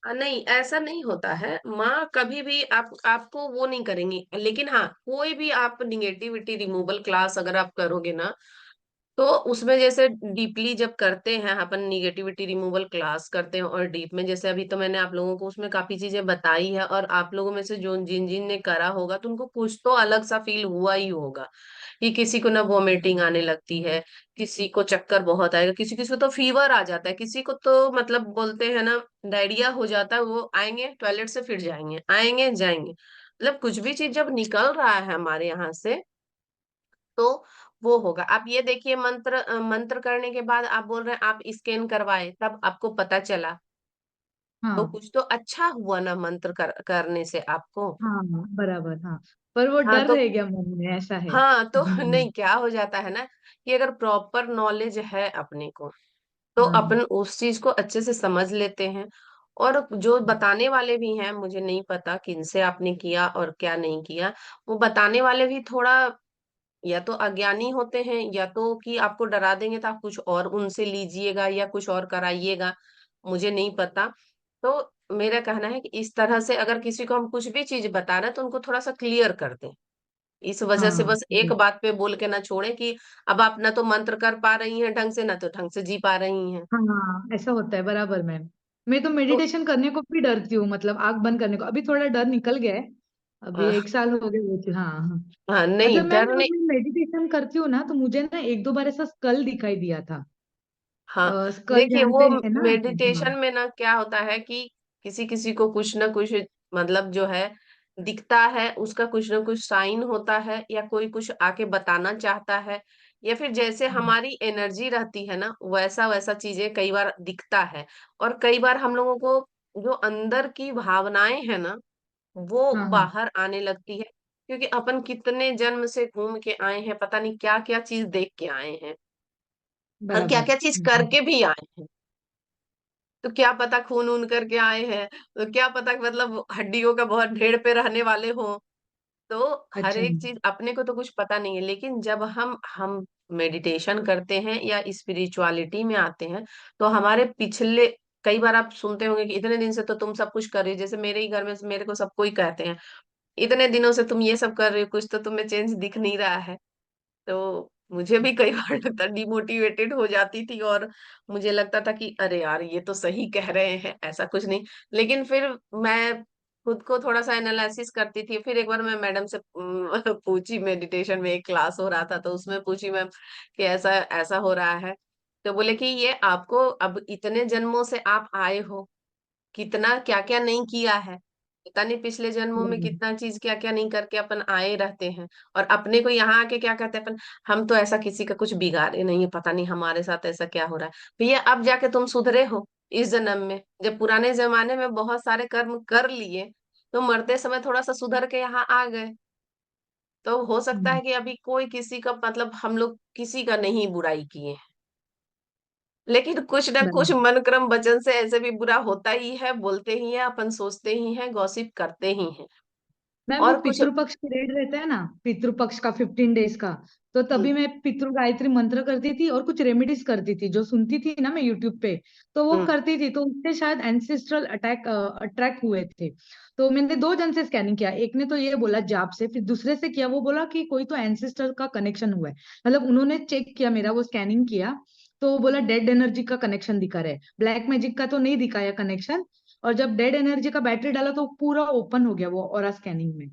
नहीं, ऐसा नहीं होता है, माँ कभी भी आपको वो नहीं करेंगी, लेकिन हाँ, कोई भी आप निगेटिविटी रिमूवल क्लास अगर आप करोगे ना, तो उसमें जैसे डीपली जब करते हैं अपन, निगेटिविटी रिमूवल क्लास करते हैं और डीप में, जैसे अभी तो मैंने आप लोगों को उसमें काफी चीजें बताई है, और आप लोगों में से जो जिन जिन ने करा होगा तो उनको कुछ तो अलग सा फील हुआ ही होगा, कि किसी को ना वॉमिटिंग आने लगती है, किसी को चक्कर बहुत आएगा, किसी किसी को तो फीवर आ जाता है, किसी को तो मतलब बोलते हैं ना डायरिया हो जाता है, वो आएंगे टॉयलेट से फिर जाएंगे, आएंगे जाएंगे, मतलब कुछ भी चीज जब निकल रहा है हमारे यहाँ से, तो वो होगा। आप ये देखिए, मंत्र करने के बाद आप बोल रहे हैं आप स्कैन करवाए, तब आपको पता चला, तो हाँ। कुछ तो अच्छा हुआ ना मंत्र करने से आपको। हाँ, बराबर, हाँ। पर वो हाँ डर तो, रह गया मन में, ऐसा है। हाँ तो नहीं, क्या हो जाता है ना, कि अगर प्रॉपर नॉलेज है अपने को, तो अपन हाँ। उस चीज को अच्छे से समझ लेते हैं। और जो बताने वाले भी हैं, मुझे नहीं पता किनसे आपने किया और क्या नहीं किया, वो बताने वाले भी थोड़ा या तो अज्ञानी होते हैं, या तो कि आपको डरा देंगे तो आप कुछ और उनसे लीजिएगा या कुछ और कराइएगा, मुझे नहीं पता। तो मेरा कहना है कि इस तरह से अगर किसी को हम कुछ भी चीज बता रहे हैं तो उनको थोड़ा सा क्लियर कर दें। इस वजह से हाँ। बस एक बात पे बोल के ना छोड़े कि अब आप ना तो मंत्र कर पा रही हैं ढंग से, ना तो ढंग से जी पा रही हैं। हाँ, ऐसा होता है, बराबर मैम। मैं तो तो मेडिटेशन करने को भी डरती हूँ, मतलब आंख बंद करने को अभी थोड़ा डर निकल गया है। अभी हाँ, 1 साल हो गए वो हाँ, हाँ। हाँ, नहीं मतलब मैम, डर जब नहीं। मैं मेडिटेशन करती हूँ ना, तो मुझे ना एक दो बार ऐसा स्कल दिखाई दिया था। हाँ, स्कल देखिए जानते वो हैं ना? हाँ। मेडिटेशन में ना क्या होता है कि किसी किसी को कुछ ना कुछ मतलब जो है दिखता है, उसका कुछ ना कुछ साइन होता है, या कोई कुछ आके बताना चाहता है, या फिर जैसे हमारी एनर्जी रहती है ना, वैसा वैसा चीजें कई बार दिखता है। और कई बार हम लोगों को जो अंदर की भावनाएं है ना, वो हाँ। हाँ, बाहर आने लगती है, क्योंकि अपन कितने जन्म से घूम के आए हैं, पता नहीं क्या क्या चीज देख के आए हैं, और क्या बराबर। क्या चीज करके भी आए हैं। तो क्या पता खून ऊन करके आए हैं, तो क्या पता मतलब हड्डियों का बहुत ढेर पे रहने वाले हो। तो हर अच्छा। एक चीज अपने को तो कुछ पता नहीं है, लेकिन जब हम मेडिटेशन करते हैं या स्पिरिचुअलिटी में आते हैं, तो हमारे पिछले, कई बार आप सुनते होंगे कि इतने दिन से तो तुम सब कुछ कर रही हो, जैसे मेरे ही घर में मेरे को सब कोई कहते हैं इतने दिनों से तुम ये सब कर रही हो, कुछ तो तुम्हें चेंज दिख नहीं रहा है। तो मुझे भी कई बार लगता डिमोटिवेटेड हो जाती थी, और मुझे लगता था कि अरे यार ये तो सही कह रहे हैं, ऐसा कुछ नहीं। लेकिन फिर मैं खुद को थोड़ा सा एनालिसिस करती थी, फिर एक बार मैं मैडम से पूछी, मेडिटेशन में एक क्लास हो रहा था तो उसमें पूछी मैम कि ऐसा ऐसा हो रहा है। तो बोले कि ये आपको अब इतने जन्मों से आप आए हो, कितना क्या क्या नहीं किया है, पता नहीं पिछले जन्मों में बराबर। कितना चीज क्या क्या नहीं करके अपन आए रहते हैं। और अपने को यहाँ आके क्या कहते हैं अपन, हम तो ऐसा किसी का कुछ बिगाड़े नहीं है, पता नहीं हमारे साथ ऐसा क्या हो रहा है। भैया अब जाके तुम सुधरे हो इस जन्म में, जब पुराने जमाने में बहुत सारे कर्म कर लिए तो मरते समय थोड़ा सा सुधर के यहाँ आ गए। तो हो सकता हम्म, है कि अभी कोई किसी का मतलब हम लोग किसी का नहीं बुराई किए, लेकिन कुछ ना कुछ बराबर। मन क्रम वचन से ऐसे भी बुरा होता ही है, बोलते ही है, अपन सोचते ही हैं, गॉसिप करते ही हैं। मैम वो और कुछ पितृपक्ष पीरियड रहता है ना, पितृपक्ष का 15 डेज का, तो हम्म तभी मैं पितृ गायत्री मंत्र करती थी और कुछ रेमेडीज करती थी जो सुनती थी ना मैं यूट्यूब पे, तो वो हम्म करती थी, तो उससे शायद एंसेस्ट्रल अटैक हुए थे। तो मैंने दो जन से स्कैनिंग किया, एक ने तो ये बोला जाप से, फिर दूसरे से किया, वो बोला कि कोई तो एंसेस्टर का कनेक्शन हुआ है। मतलब उन्होंने चेक किया मेरा, वो स्कैनिंग किया, तो वो बोला डेड एनर्जी का कनेक्शन दिखा रहा है, ब्लैक मैजिक का तो नहीं दिखाया कनेक्शन। और जब डेड एनर्जी का बैटरी डाला तो पूरा ओपन हो गया वो ऑरा स्कैनिंग में।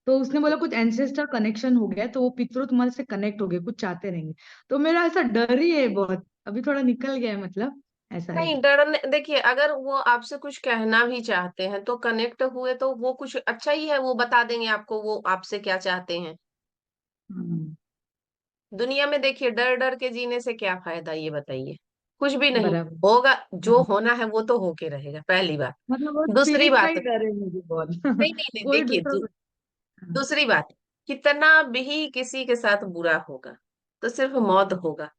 तो उसने बोला कुछ एंसेस्टर कनेक्शन हो गया है, तो वो पितरों तुम्हारे से कनेक्ट हो गए, कुछ चाहते रहेंगे। तो मेरा ऐसा डर ही है बहुत, अभी थोड़ा निकल गया है, मतलब ऐसा है। नहीं डरने, देखिए अगर वो आपसे कुछ कहना भी चाहते हैं तो कनेक्ट हुए तो वो कुछ अच्छा ही है, वो बता देंगे आपको वो आपसे क्या चाहते हैं। हम्म, दुनिया में देखिए डर डर के जीने से क्या फायदा, ये बताइए। कुछ भी नहीं बराबर। होगा, जो हाँ, होना है वो तो होके रहेगा, पहली बात। मतलब वो दूसरी स्पिरिट का बात, ही डर है मुझे बहुत। नहीं नहीं नहीं, कोई देखिए दूसरा हाँ, दूसरी बात, कितना भी किसी के साथ बुरा होगा तो सिर्फ मौत होगा।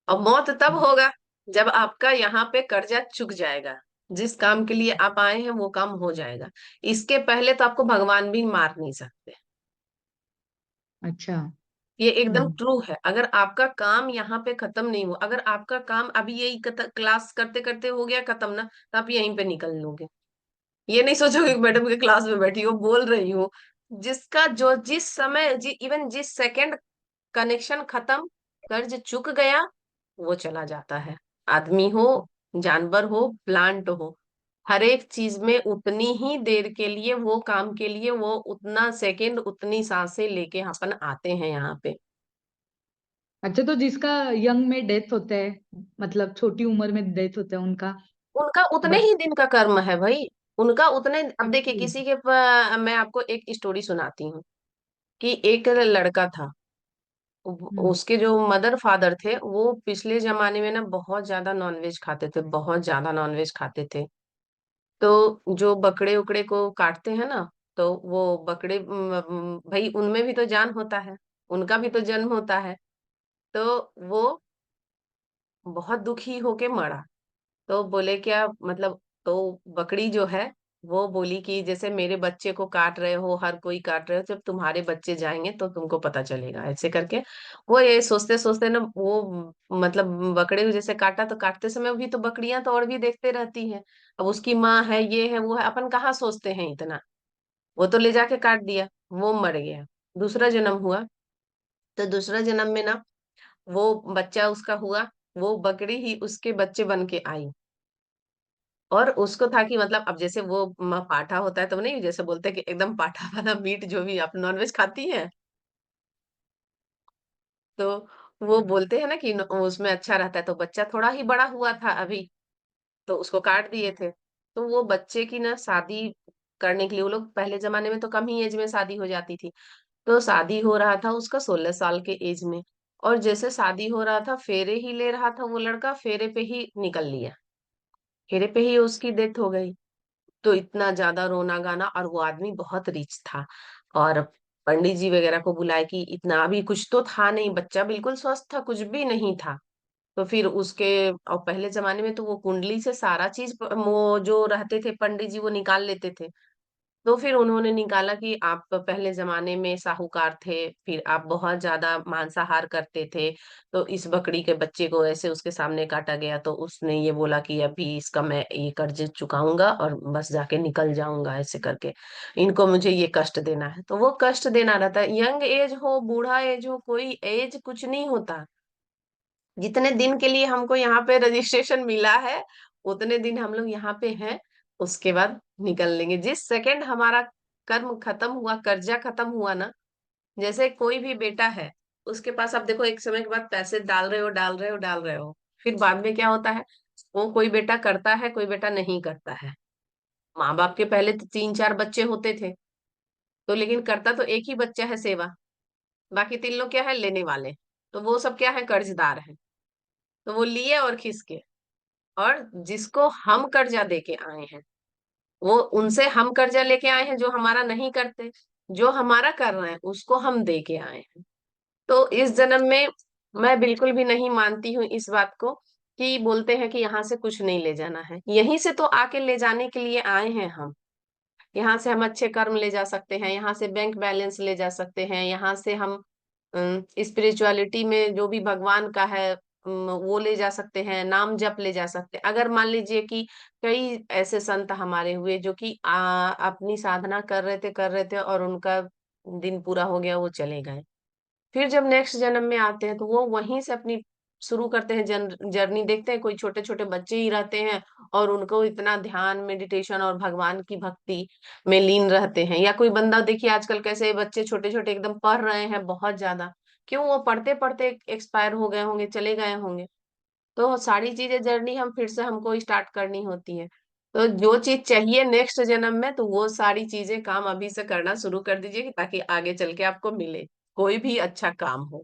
और मौत तब होगा जब आपका यहाँ पे कर्जा चुक जाएगा, जिस काम के लिए आप आए हैं वो काम हो जाएगा। इसके पहले तो आपको भगवान भी मार नहीं सकते। अच्छा। ये एकदम हम्म, ट्रू है। अगर आपका काम यहाँ पे खत्म नहीं हुआ, अगर आपका काम अभी यही क्लास करते करते हो गया खत्म ना, तो आप यहीं पे निकल लोगे। ये नहीं सोचोगे कि मैडम के क्लास में बैठी हो बोल रही हूँ। जिसका जो जिस समय इवन जिस सेकंड कनेक्शन खत्म, कर्ज चुक गया, वो चला जाता है। आदमी हो, जानवर हो, प्लांट हो, हर एक चीज में उतनी ही देर के लिए वो काम के लिए वो उतना सेकंड उतनी सांसें लेके अपन आते हैं यहाँ पे। अच्छा, तो जिसका यंग में डेथ होता है, मतलब छोटी उम्र में डेथ होता है उनका, उनका उतने बच ही दिन का कर्म है भाई। उनका उतने, अब देखिए अच्छा। किसी के मैं आपको एक स्टोरी सुनाती हूँ कि एक लड़का था, हम्म, उसके जो मदर फादर थे वो पिछले जमाने में ना बहुत ज्यादा नॉनवेज खाते थे, बहुत ज्यादा नॉनवेज खाते थे। तो जो बकरे उकड़े को काटते हैं ना, तो वो बकरे भाई उनमें भी तो जान होता है, उनका भी तो जन्म होता है। तो वो बहुत दुखी होके मरा। तो बोले क्या मतलब, तो बकरी जो है वो बोली कि जैसे मेरे बच्चे को काट रहे हो, हर कोई काट रहे हो, जब तुम्हारे बच्चे जाएंगे तो तुमको पता चलेगा, ऐसे करके। वो ये सोचते सोचते ना वो मतलब बकरे को जैसे काटा, तो काटते समय भी तो बकरियां तो और भी देखते रहती हैं। अब उसकी माँ है, ये है, वो है, अपन कहाँ सोचते हैं इतना। वो तो ले जाके काट दिया, वो मर गया। दूसरा जन्म हुआ, तो दूसरा जन्म में ना वो बच्चा उसका हुआ, वो बकरी ही उसके बच्चे बन के आई। और उसको था कि मतलब अब जैसे वो पाठा होता है तो नहीं, जैसे बोलते हैं कि एकदम पाठा वाला मीट, जो भी आप नॉनवेज खाती हैं, तो वो बोलते हैं ना कि उसमें अच्छा रहता है। तो बच्चा थोड़ा ही बड़ा हुआ था अभी, तो उसको काट दिए थे। तो वो बच्चे की ना शादी करने के लिए, वो लोग पहले जमाने में तो कम ही एज में शादी हो जाती थी, तो शादी हो रहा था उसका 16 साल के एज में। और जैसे शादी हो रहा था, फेरे ही ले रहा था वो लड़का, फेरे पे ही निकल लिया, फेरे पे ही उसकी डेथ हो गई। तो इतना ज्यादा रोना गाना, और वो आदमी बहुत रिच था। और पंडित जी वगैरह को बुलाए कि इतना, अभी कुछ तो था नहीं, बच्चा बिल्कुल स्वस्थ था, कुछ भी नहीं था। तो फिर उसके, और पहले जमाने में तो वो कुंडली से सारा चीज वो जो रहते थे पंडित जी वो निकाल लेते थे। तो फिर उन्होंने निकाला कि आप पहले जमाने में साहूकार थे, फिर आप बहुत ज्यादा मांसाहार करते थे, तो इस बकरी के बच्चे को ऐसे उसके सामने काटा गया, तो उसने ये बोला कि अभी इसका मैं ये कर्ज चुकाऊंगा और बस जाके निकल जाऊंगा ऐसे करके, इनको मुझे ये कष्ट देना है। तो वो कष्ट देना रहता है, यंग एज हो बूढ़ा एज हो, कोई एज कुछ नहीं होता। जितने दिन के लिए हमको यहाँ पे रजिस्ट्रेशन मिला है उतने दिन हम लोग यहाँ पे हैं, उसके बाद निकल लेंगे। जिस सेकंड हमारा कर्म खत्म हुआ, कर्जा खत्म हुआ ना, जैसे कोई भी बेटा है, उसके पास आप देखो एक समय के बाद पैसे डाल रहे हो डाल रहे हो डाल रहे हो, फिर बाद में क्या होता है, वो कोई बेटा करता है कोई बेटा नहीं करता है। माँ बाप के पहले तो 3 4 बच्चे होते थे, तो लेकिन करता तो एक ही बच्चा है सेवा, बाकी 3 लोग क्या है, लेने वाले। तो वो सब क्या है, कर्जदार है। तो वो लिए और खिसके, और जिसको हम कर्जा देके आए हैं, वो उनसे हम कर्जा लेके आए हैं जो हमारा नहीं करते, जो हमारा कर रहे हैं उसको हम दे के आए हैं। तो इस जन्म में मैं बिल्कुल भी नहीं मानती हूँ इस बात को कि बोलते हैं कि यहाँ से कुछ नहीं ले जाना है, यहीं से तो आके ले जाने के लिए आए हैं हम। यहाँ से हम अच्छे कर्म ले जा सकते हैं, यहाँ से बैंक बैलेंस ले जा सकते हैं, यहाँ से हम स्पिरिचुअलिटी में जो भी भगवान का है वो ले जा सकते हैं, नाम जप ले जा सकते हैं। अगर मान लीजिए कि कई ऐसे संत हमारे हुए जो कि अपनी साधना कर रहे थे और उनका दिन पूरा हो गया, वो चले गए, फिर जब नेक्स्ट जन्म में आते हैं तो वो वहीं से अपनी शुरू करते हैं जर्नी। देखते हैं कोई छोटे छोटे बच्चे ही रहते हैं और उनको इतना ध्यान मेडिटेशन और भगवान की भक्ति में लीन रहते हैं। या कोई बंदा देखिए आजकल कैसे बच्चे छोटे छोटे एकदम पढ़ रहे हैं बहुत ज्यादा, क्यों, वो पढ़ते पढ़ते एक्सपायर हो गए होंगे, चले गए होंगे। तो सारी चीजें जर्नी हम फिर से हमको स्टार्ट करनी होती है। तो जो चीज चाहिए नेक्स्ट जन्म में, तो वो सारी चीजें काम अभी से करना शुरू कर दीजिए ताकि आगे चल के आपको मिले कोई भी अच्छा काम हो।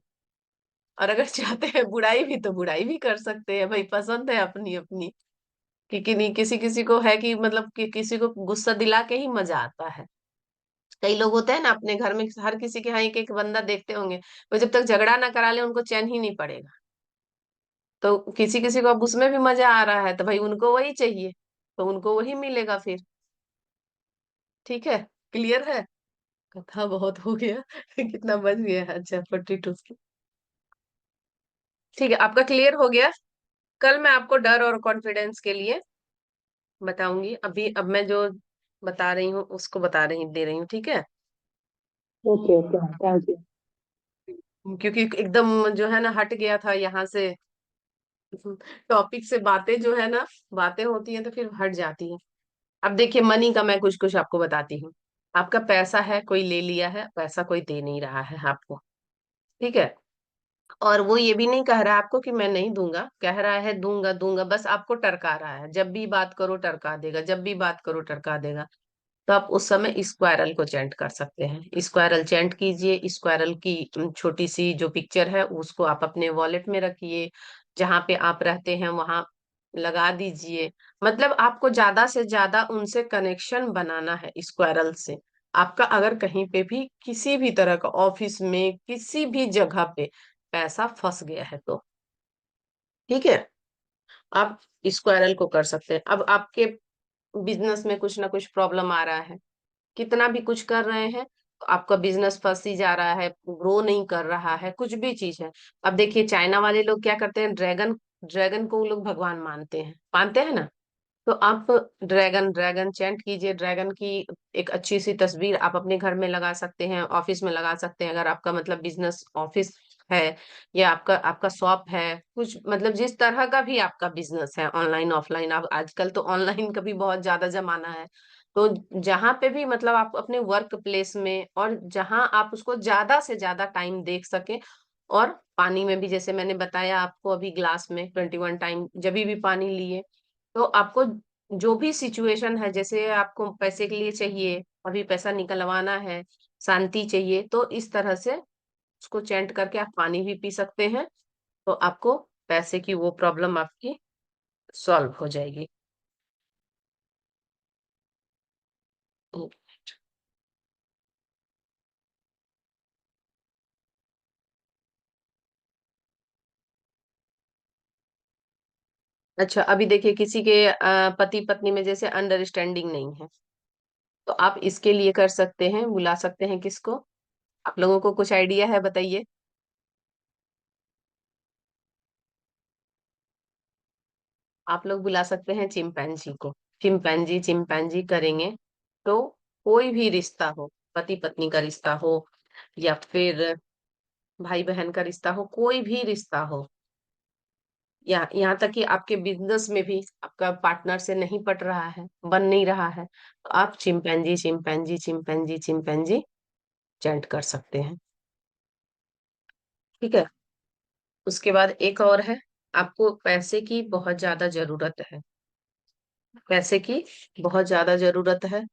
और अगर चाहते हैं बुराई भी, तो बुराई भी कर सकते हैं भाई, पसंद है अपनी अपनी। कि नहीं, किसी किसी को है कि मतलब कि किसी को गुस्सा दिला के ही मजा आता है। कई लोग होते हैं ना अपने घर में, हर किसी के यहाँ एक एक बंदा देखते होंगे, वो जब तक झगड़ा ना करा ले उनको चैन ही नहीं पड़ेगा। तो किसी किसी को अब उसमें भी मजा आ रहा है, तो भाई उनको वही चाहिए, तो उनको वही मिलेगा फिर। ठीक है, क्लियर है। कथा बहुत हो गया कितना बज गया है, अच्छा 42। ठीक है, आपका क्लियर हो गया। कल मैं आपको डर और कॉन्फिडेंस के लिए बताऊंगी, अभी अब मैं जो बता रही हूँ उसको बता रही दे रही हूँ, ठीक है। Okay okay ma'am, thank you. क्योंकि एकदम जो है ना हट गया था यहाँ से टॉपिक से, बातें जो है ना, बातें होती हैं तो फिर हट जाती हैं। अब देखिए मनी का मैं कुछ कुछ आपको बताती हूँ। आपका पैसा है, कोई ले लिया है, पैसा कोई दे नहीं रहा है आपको, ठीक है। और वो ये भी नहीं कह रहा है आपको कि मैं नहीं दूंगा, कह रहा है दूंगा दूंगा, बस आपको टरका रहा है, जब भी बात करो टरका देगा, जब भी बात करो टरका देगा। तो आप उस समय स्क्वायरल को चैंट कर सकते हैं, स्क्वायरल चैंट कीजिए। स्क्वायरल की छोटी सी जो पिक्चर है उसको आप अपने वॉलेट में रखिए, जहां पे आप रहते हैं वहां लगा दीजिए। मतलब आपको ज्यादा से ज्यादा उनसे कनेक्शन बनाना है स्क्वायरल से। आपका अगर कहीं पे भी किसी भी तरह का ऑफिस में किसी भी जगह पे पैसा फंस गया है तो ठीक है, आप स्क्वायरल को कर सकते हैं। अब आपके बिजनेस में कुछ ना कुछ प्रॉब्लम आ रहा है, कितना भी कुछ कर रहे हैं तो आपका बिजनेस फंस ही जा रहा है, ग्रो नहीं कर रहा है, कुछ भी चीज है। अब देखिए चाइना वाले लोग क्या करते हैं, ड्रैगन, ड्रैगन को वो लोग भगवान मानते हैं ना। तो आप ड्रैगन ड्रैगन चैंट कीजिए, ड्रैगन की एक अच्छी सी तस्वीर आप अपने घर में लगा सकते हैं, ऑफिस में लगा सकते हैं, अगर आपका मतलब बिजनेस ऑफिस है या आपका आपका शॉप है, कुछ मतलब जिस तरह का भी आपका बिजनेस है, ऑनलाइन ऑफलाइन, अब आजकल तो ऑनलाइन का भी बहुत ज्यादा जमाना है। तो जहां पे भी मतलब आप अपने वर्क प्लेस में, और जहां आप उसको ज्यादा से ज्यादा टाइम देख सके। और पानी में भी जैसे मैंने बताया आपको अभी, ग्लास में 21 टाइम जब भी पानी लिए, तो आपको जो भी सिचुएशन है, जैसे आपको पैसे के लिए चाहिए, अभी पैसा निकलवाना है, शांति चाहिए, तो इस तरह से उसको चैंट करके आप पानी भी पी सकते हैं। तो आपको पैसे की वो प्रॉब्लम आपकी सॉल्व हो जाएगी। अच्छा, अभी देखिए किसी के पति पत्नी में जैसे अंडरस्टैंडिंग नहीं है, तो आप इसके लिए कर सकते हैं, बुला सकते हैं किसको? आप लोगों को कुछ आइडिया है, बताइए। आप लोग बुला सकते हैं चिंपैंजी को। चिंपैंजी चिंपैंजी करेंगे तो कोई भी रिश्ता हो, पति पत्नी का रिश्ता हो या फिर भाई बहन का रिश्ता हो, कोई भी रिश्ता हो, या यहाँ तक कि आपके बिजनेस में भी आपका पार्टनर से नहीं पट रहा है, बन नहीं रहा है, तो आप chimpanzee chimpanzee chimpanzee chimpanzee chant कर सकते हैं। ठीक है। उसके बाद एक और है, आपको पैसे की बहुत ज्यादा जरूरत है, पैसे की बहुत ज्यादा जरूरत है,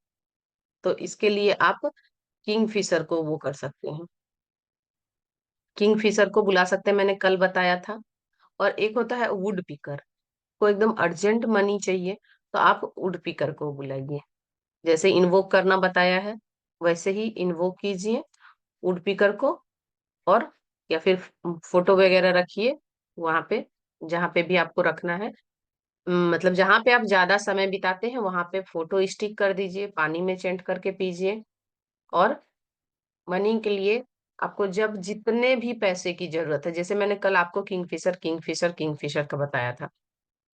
तो इसके लिए आप किंग फिशर को वो कर सकते हैं, किंग फिशर को बुला सकते हैं, मैंने कल बताया था। और एक होता है वुड पिकर, को एकदम अर्जेंट मनी चाहिए, तो आप वुड पिकर को बुलाइए। जैसे इन्वोक करना बताया है, वैसे ही इन्वोक कीजिए वुड पिकर को। और या फिर फोटो वगैरह रखिए वहां पे, जहां पे भी आपको रखना है। मतलब जहां पे आप ज्यादा समय बिताते हैं वहां पे फोटो स्टिक कर दीजिए, पानी में चेंट करके पीजिए। और मनी के लिए आपको जब जितने भी पैसे की जरूरत है, जैसे मैंने कल आपको किंगफिशर किंगफिशर किंगफिशर का बताया था,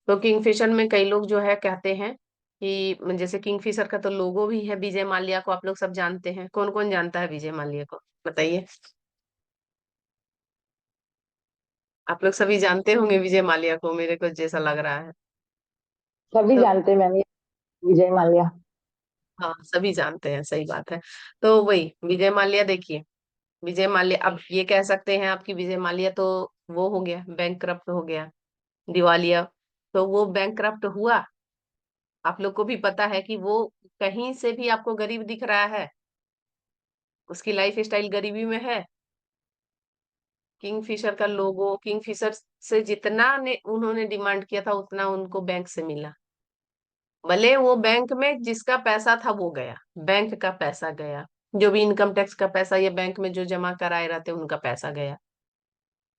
तो किंगफिशर में कई लोग जो है कहते हैं कि जैसे किंगफिशर का तो लोगो भी है, विजय माल्या को आप लोग सब जानते हैं। कौन कौन जानता है विजय माल्या को, बताइए। आप लोग सभी जानते होंगे विजय माल्या को, मेरे को जैसा लग रहा है। सभी तो जानते हैं मैम, ये विजय माल्या। हाँ, सभी जानते हैं, सही बात है। तो वही विजय माल्या, देखिए विजय माल्या, अब ये कह सकते हैं आपकी विजय माल्या तो वो हो गया, बैंक हो गया, दिवालिया। तो वो बैंक हुआ, आप लोग को भी पता है कि वो कहीं से भी आपको गरीब दिख रहा है, उसकी लाइफ स्टाइल गरीबी में है। किंगफिशर का लोगो, किंगफिशर से जितना ने उन्होंने डिमांड किया था उतना उनको बैंक से मिला। भले वो बैंक में जिसका पैसा था वो गया, बैंक का पैसा गया, जो भी इनकम टैक्स का पैसा या बैंक में जो जमा कराए रहते उनका पैसा गया।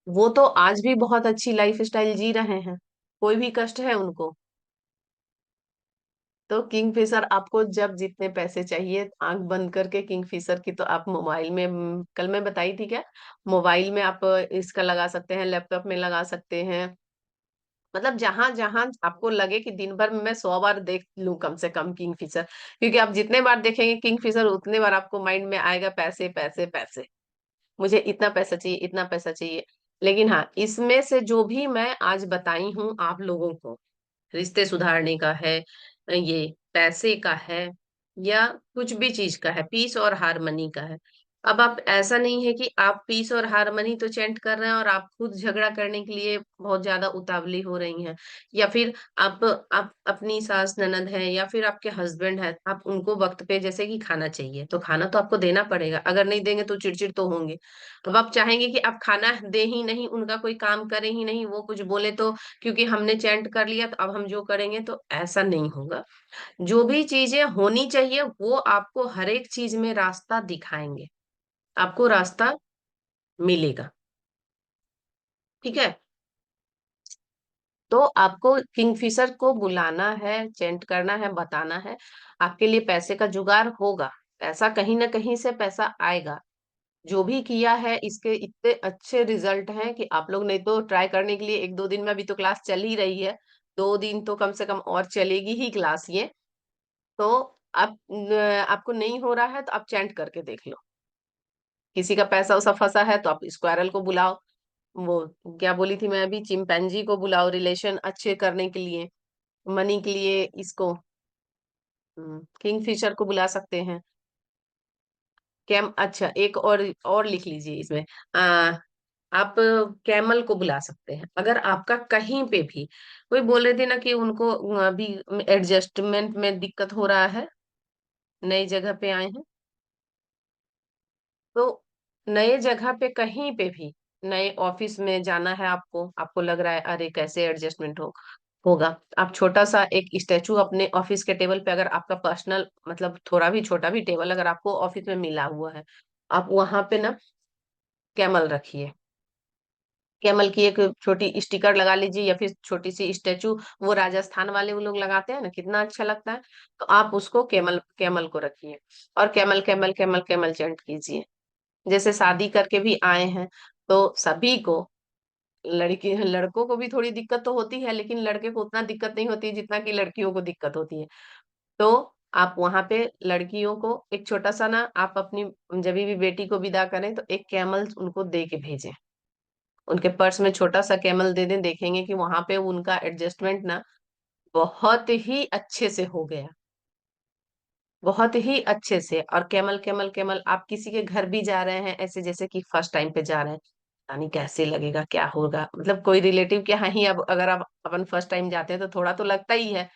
वो तो आज भी बहुत अच्छी लाइफ स्टाइल जी रहे हैं, कोई भी कष्ट है उनको। तो किंगफिशर आपको जब जितने पैसे चाहिए, आंख बंद करके किंगफिशर की तो आप मोबाइल में, कल मैं बताई थी क्या, मोबाइल में आप इसका लगा सकते हैं, लैपटॉप में लगा सकते हैं। मतलब जहां जहां आपको लगे कि दिन भर में मैं 100 बार देख लूं कम से कम किंगफिशर, क्योंकि आप जितने बार देखेंगे किंगफिशर उतने बार आपको माइंड में आएगा पैसे पैसे पैसे, मुझे इतना पैसा चाहिए, इतना पैसा चाहिए। लेकिन हाँ, इसमें से जो भी मैं आज बताई हूँ आप लोगों को, रिश्ते सुधारने का है, ये पैसे का है, या कुछ भी चीज का है, पीस और हारमनी का है। अब आप, ऐसा नहीं है कि आप पीस और हारमनी तो चैंट कर रहे हैं और आप खुद झगड़ा करने के लिए बहुत ज्यादा उतावली हो रही हैं, या फिर आप अपनी सास ननद है या फिर आपके हस्बैंड है, आप उनको वक्त पे जैसे कि खाना चाहिए तो खाना तो आपको देना पड़ेगा, अगर नहीं देंगे तो चिड़चिड़ तो होंगे। अब आप चाहेंगे कि आप खाना दे ही नहीं, उनका कोई काम करे ही नहीं, वो कुछ बोले तो क्योंकि हमने चैंट कर लिया तो अब हम जो करेंगे, तो ऐसा नहीं होगा। जो भी चीजें होनी चाहिए वो आपको हर एक चीज में रास्ता दिखाएंगे, आपको रास्ता मिलेगा। ठीक है। तो आपको किंगफिशर को बुलाना है, चेंट करना है, बताना है, आपके लिए पैसे का जुगाड़ होगा, पैसा कहीं ना कहीं से पैसा आएगा। जो भी किया है इसके इतने अच्छे रिजल्ट हैं कि आप लोग, नहीं तो ट्राई करने के लिए 1-2 दिन में, अभी तो क्लास चल ही रही है, 2 दिन तो कम से कम और चलेगी ही क्लास ये। तो आप आपको नहीं हो रहा है तो आप चैंट करके देख लो। किसी का पैसा उसा फंसा है तो आप स्क्वायरल को बुलाओ, वो क्या बोली थी मैं अभी, चिंपैंजी को बुलाओ रिलेशन अच्छे करने के लिए, मनी के लिए इसको, किंगफिशर को बुला सकते हैं। कैम, अच्छा एक और लिख लीजिए इसमें, आ, आप कैमल को बुला सकते हैं अगर आपका कहीं पे भी, कोई बोल रहे थे ना कि उनको अभी एडजस्टमेंट में दिक्कत हो रहा है, नई जगह पे आए हैं, तो नए जगह पे कहीं पे भी, नए ऑफिस में जाना है आपको, आपको लग रहा है अरे कैसे एडजस्टमेंट होगा, आप छोटा सा एक स्टेचू अपने ऑफिस के टेबल पे, अगर आपका पर्सनल मतलब थोड़ा भी छोटा भी टेबल अगर आपको ऑफिस में मिला हुआ है, आप वहां पे ना कैमल रखिए। कैमल की एक छोटी स्टिकर लगा लीजिए या फिर छोटी सी स्टेचू, वो राजस्थान वाले वो लोग लगाते हैं ना, कितना अच्छा लगता है। तो आप उसको कैमल कैमल को रखिए और कैमल कैमल कैमल कैमल चेंट कीजिए। जैसे शादी करके भी आए हैं तो सभी को, लड़की लड़कों को भी थोड़ी दिक्कत तो होती है, लेकिन लड़के को उतना दिक्कत नहीं होती जितना कि लड़कियों को दिक्कत होती है। तो आप वहां पे लड़कियों को एक छोटा सा ना, आप अपनी जब भी बेटी को विदा करें तो एक कैमल उनको दे के भेजें। उनके पर्स में छोटा सा कैमल दे दें, देखेंगे कि वहां पे उनका एडजस्टमेंट ना बहुत ही अच्छे से हो गया, बहुत ही अच्छे से। और कैमल कैमल कैमल, आप किसी के घर भी जा रहे हैं ऐसे जैसे कि फर्स्ट टाइम पे जा रहे हैं, पता नहीं कैसे लगेगा क्या होगा, मतलब कोई रिलेटिव के यहाँ ही अब अगर आप अपन फर्स्ट टाइम जाते हैं तो थोड़ा तो लगता ही है,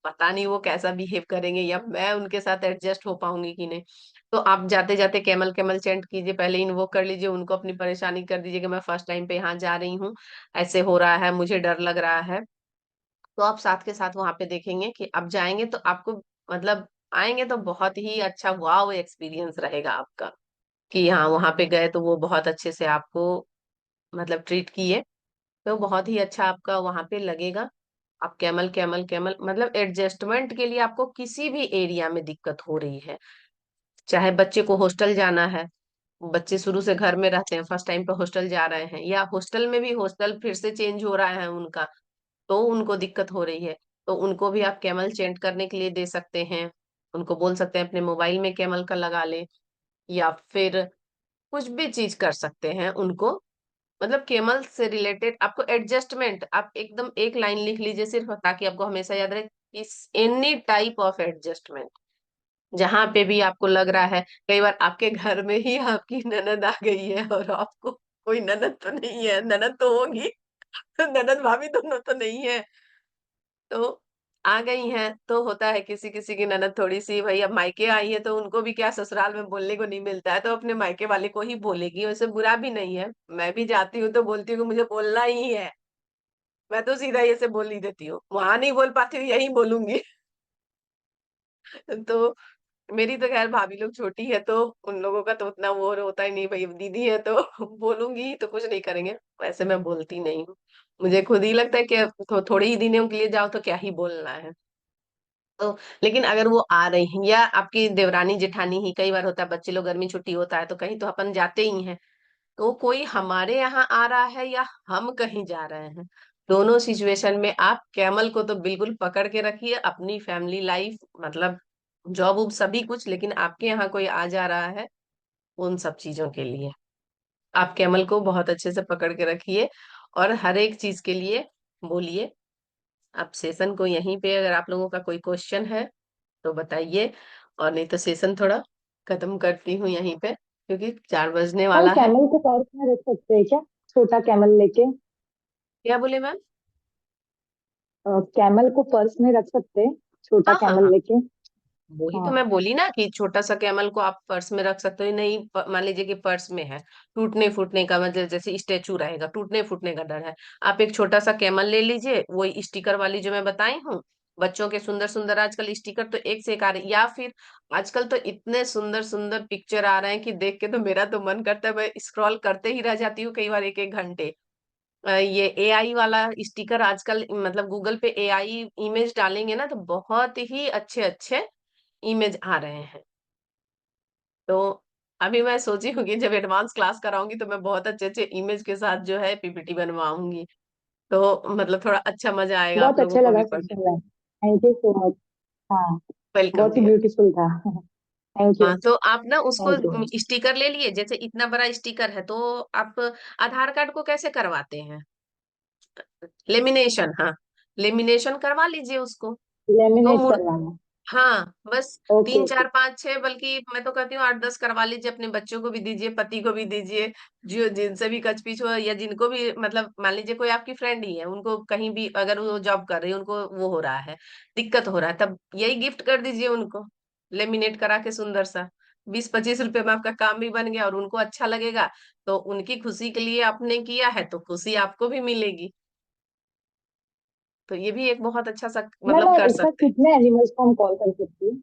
पता नहीं वो कैसा बिहेव करेंगे या मैं उनके साथ एडजस्ट हो पाऊंगी कि नहीं। तो आप जाते जाते कैमल कैमल चेंट कीजिए, पहले इन्वोक कर लीजिए, उनको अपनी परेशानी कर दीजिए कि मैं फर्स्ट टाइम पे यहाँ जा रही हूँ, ऐसे हो रहा है, मुझे डर लग रहा है। तो आप साथ के साथ वहां पे देखेंगे कि अब जाएंगे तो आपको, मतलब आएंगे तो बहुत ही अच्छा वाव एक्सपीरियंस रहेगा आपका, कि हाँ वहां पे गए तो वो बहुत अच्छे से आपको मतलब ट्रीट किए। तो बहुत ही अच्छा आपका वहां पे लगेगा। आप कैमल कैमल कैमल, मतलब एडजस्टमेंट के लिए आपको किसी भी एरिया में दिक्कत हो रही है, चाहे बच्चे को हॉस्टल जाना है, बच्चे शुरू से घर में रहते हैं, फर्स्ट टाइम पे हॉस्टल जा रहे हैं, या हॉस्टल में भी हॉस्टल फिर से चेंज हो रहा है उनका, तो उनको दिक्कत हो रही है, तो उनको भी आप कैमल चेंट करने के लिए दे सकते हैं। उनको बोल सकते हैं अपने मोबाइल में कैमल का लगा ले, या फिर कुछ भी चीज कर सकते हैं उनको, मतलब कैमल से रिलेटेड आपको एडजस्टमेंट, आप एकदम एक लाइन लिख लीजिए सिर्फ, ताकि आपको हमेशा याद रहे, एनी टाइप ऑफ एडजस्टमेंट, जहां पे भी आपको लग रहा है, कई बार आपके घर में ही आपकी ननद आ गई है और आपको कोई ननद तो नहीं है, ननद तो होगी, ननद भाभी दोनों तो नहीं है, तो आ गई हैं, तो होता है किसी किसी की ननद थोड़ी सी, भाई अब मायके आई है तो उनको भी क्या ससुराल में बोलने को नहीं मिलता है, तो अपने मायके वाले को ही बोलेगी, वैसे बुरा भी नहीं है। मैं भी जाती हूँ तो बोलती हूँ कि मुझे बोलना ही है, मैं तो सीधा ये से बोल ही देती हूँ, वहां नहीं बोल पाती हूँ यही बोलूंगी। तो मेरी तो खैर भाभी लोग छोटी है, तो उन लोगों का तो उतना वो होता ही नहीं, भाई दीदी है तो बोलूंगी तो कुछ नहीं करेंगे, वैसे मैं बोलती नहीं हूँ। मुझे खुद ही लगता है कि थोड़े ही दिनों के लिए जाओ तो क्या ही बोलना है। तो लेकिन अगर वो आ रही हैं या आपकी देवरानी जेठानी ही, कई बार होता है बच्चे लोग गर्मी छुट्टी होता है तो कहीं तो अपन जाते ही हैं, तो कोई हमारे यहाँ आ रहा है या हम कहीं जा रहे हैं, दोनों सिचुएशन में आप कैमल को तो बिल्कुल पकड़ के रखिए। अपनी फैमिली लाइफ, मतलब जॉब उब सभी कुछ, लेकिन आपके यहाँ कोई आ जा रहा है, उन सब चीजों के लिए आप कैमल को बहुत अच्छे से पकड़ के रखिए और हर एक चीज के लिए बोलिए। आप सेशन को यहीं पे, अगर आप लोगों का कोई क्वेश्चन है तो बताइए, और नहीं तो सेशन थोड़ा खत्म करती हूँ यहीं पे, क्योंकि 4 बजने मैम वाला है। कैमल को पर्स में रख सकते हैं क्या? छोटा कैमल लेके। क्या बोले मैम? कैमल को पर्स में रख सकते हैं, छोटा हाँ हाँ कैमल हाँ, लेके। वही तो हाँ। मैं बोली ना कि छोटा सा कैमल को आप पर्स में रख सकते हो, नहीं मान लीजिए कि पर्स में है, टूटने फूटने का मतलब जैसे स्टेचू रहेगा, टूटने फूटने का डर है, आप एक छोटा सा कैमल ले लीजिए, वही स्टिकर वाली जो मैं बताई हूँ, बच्चों के सुंदर सुंदर आजकल स्टिकर तो एक से एक आ रहे, या फिर आजकल तो इतने सुंदर सुंदर पिक्चर आ रहे हैं कि देख के तो मेरा तो मन करता है, मैं स्क्रॉल करते ही रह जाती हूँ कई बार एक एक घंटे। ये एआई वाला स्टिकर आजकल, मतलब गूगल पे एआई इमेज डालेंगे ना तो बहुत ही अच्छे अच्छे इमेज आ रहे हैं। तो अभी मैं सोची हूँ कि जब एडवांस क्लास कराऊंगी तो मैं बहुत अच्छे अच्छे इमेज के साथ जो है पीपीटी बनवाऊंगी, तो मतलब थोड़ा अच्छा मजा आएगा आप बहुत लोगों अच्छा को लगा भी पढ़ने। सेशन में। Thank you so much. हाँ। वेलकम बहुत ही डियर। ब्यूटीफुल था। Thank you. हाँ तो आप ना उसको थैंक यू। स्टिकर ले लिए, जैसे इतना बड़ा स्टिकर है तो आप आधार कार्ड को कैसे करवाते हैं, लेमिनेशन, हाँ लेमिनेशन करवा लीजिए उसको। तो लेमिनेट करवाना। हाँ बस ओके 3 ओके। 4 5 6, बल्कि मैं तो कहती हूँ 8 10 करवा लीजिए, अपने बच्चों को भी दीजिए, पति को भी दीजिए, जो जिनसे भी कचपिच हो, या जिनको भी, मतलब मान लीजिए कोई आपकी फ्रेंड ही है, उनको कहीं भी अगर वो जॉब कर रही है, उनको वो हो रहा है, दिक्कत हो रहा है, तब यही गिफ्ट कर दीजिए उनको, लेमिनेट करा के सुंदर सा, 20 25 रुपए में आपका काम भी बन गया और उनको अच्छा लगेगा, तो उनकी खुशी के लिए आपने किया है तो खुशी आपको भी मिलेगी। तो ये भी एक बहुत अच्छा सा मैम मतलब कर एक साथ सकते हैं। कितने एनिमल्स को हम कॉल कर सकते हैं?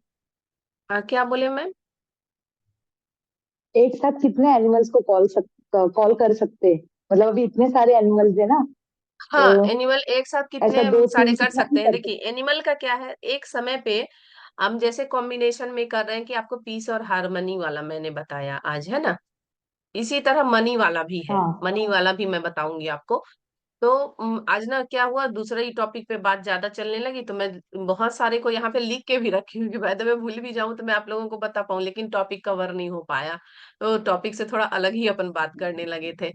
हाँ क्या बोले मैम? एक साथ कितने एनिमल्स को कॉल कर सकते हैं? मतलब अभी इतने सारे एनिमल्स है ना, हाँ, तो एनिमल एक साथ ऐसा कितने दो सारे तीन कर कितना सकते ही हैं। कर देखिए सकते एनिमल का क्या है, एक समय पे हम जैसे कॉम्बिनेशन में कर रहे हैं कि आपको पीस और हार्मनी वाला मैंने बताया आज, है ना। इसी तरह मनी वाला भी हैं। है, हाँ मनी वाला भी मैं बताऊंगी आपको। तो आज ना क्या हुआ, दूसरा ही टॉपिक पे बात ज्यादा चलने लगी, तो मैं बहुत सारे को यहाँ पे लिख के भी रखी हूँ कि भाई मैं भूल भी जाऊं तो मैं आप लोगों को बता पाऊं, लेकिन टॉपिक कवर नहीं हो पाया। तो टॉपिक से थोड़ा अलग ही अपन बात करने लगे थे।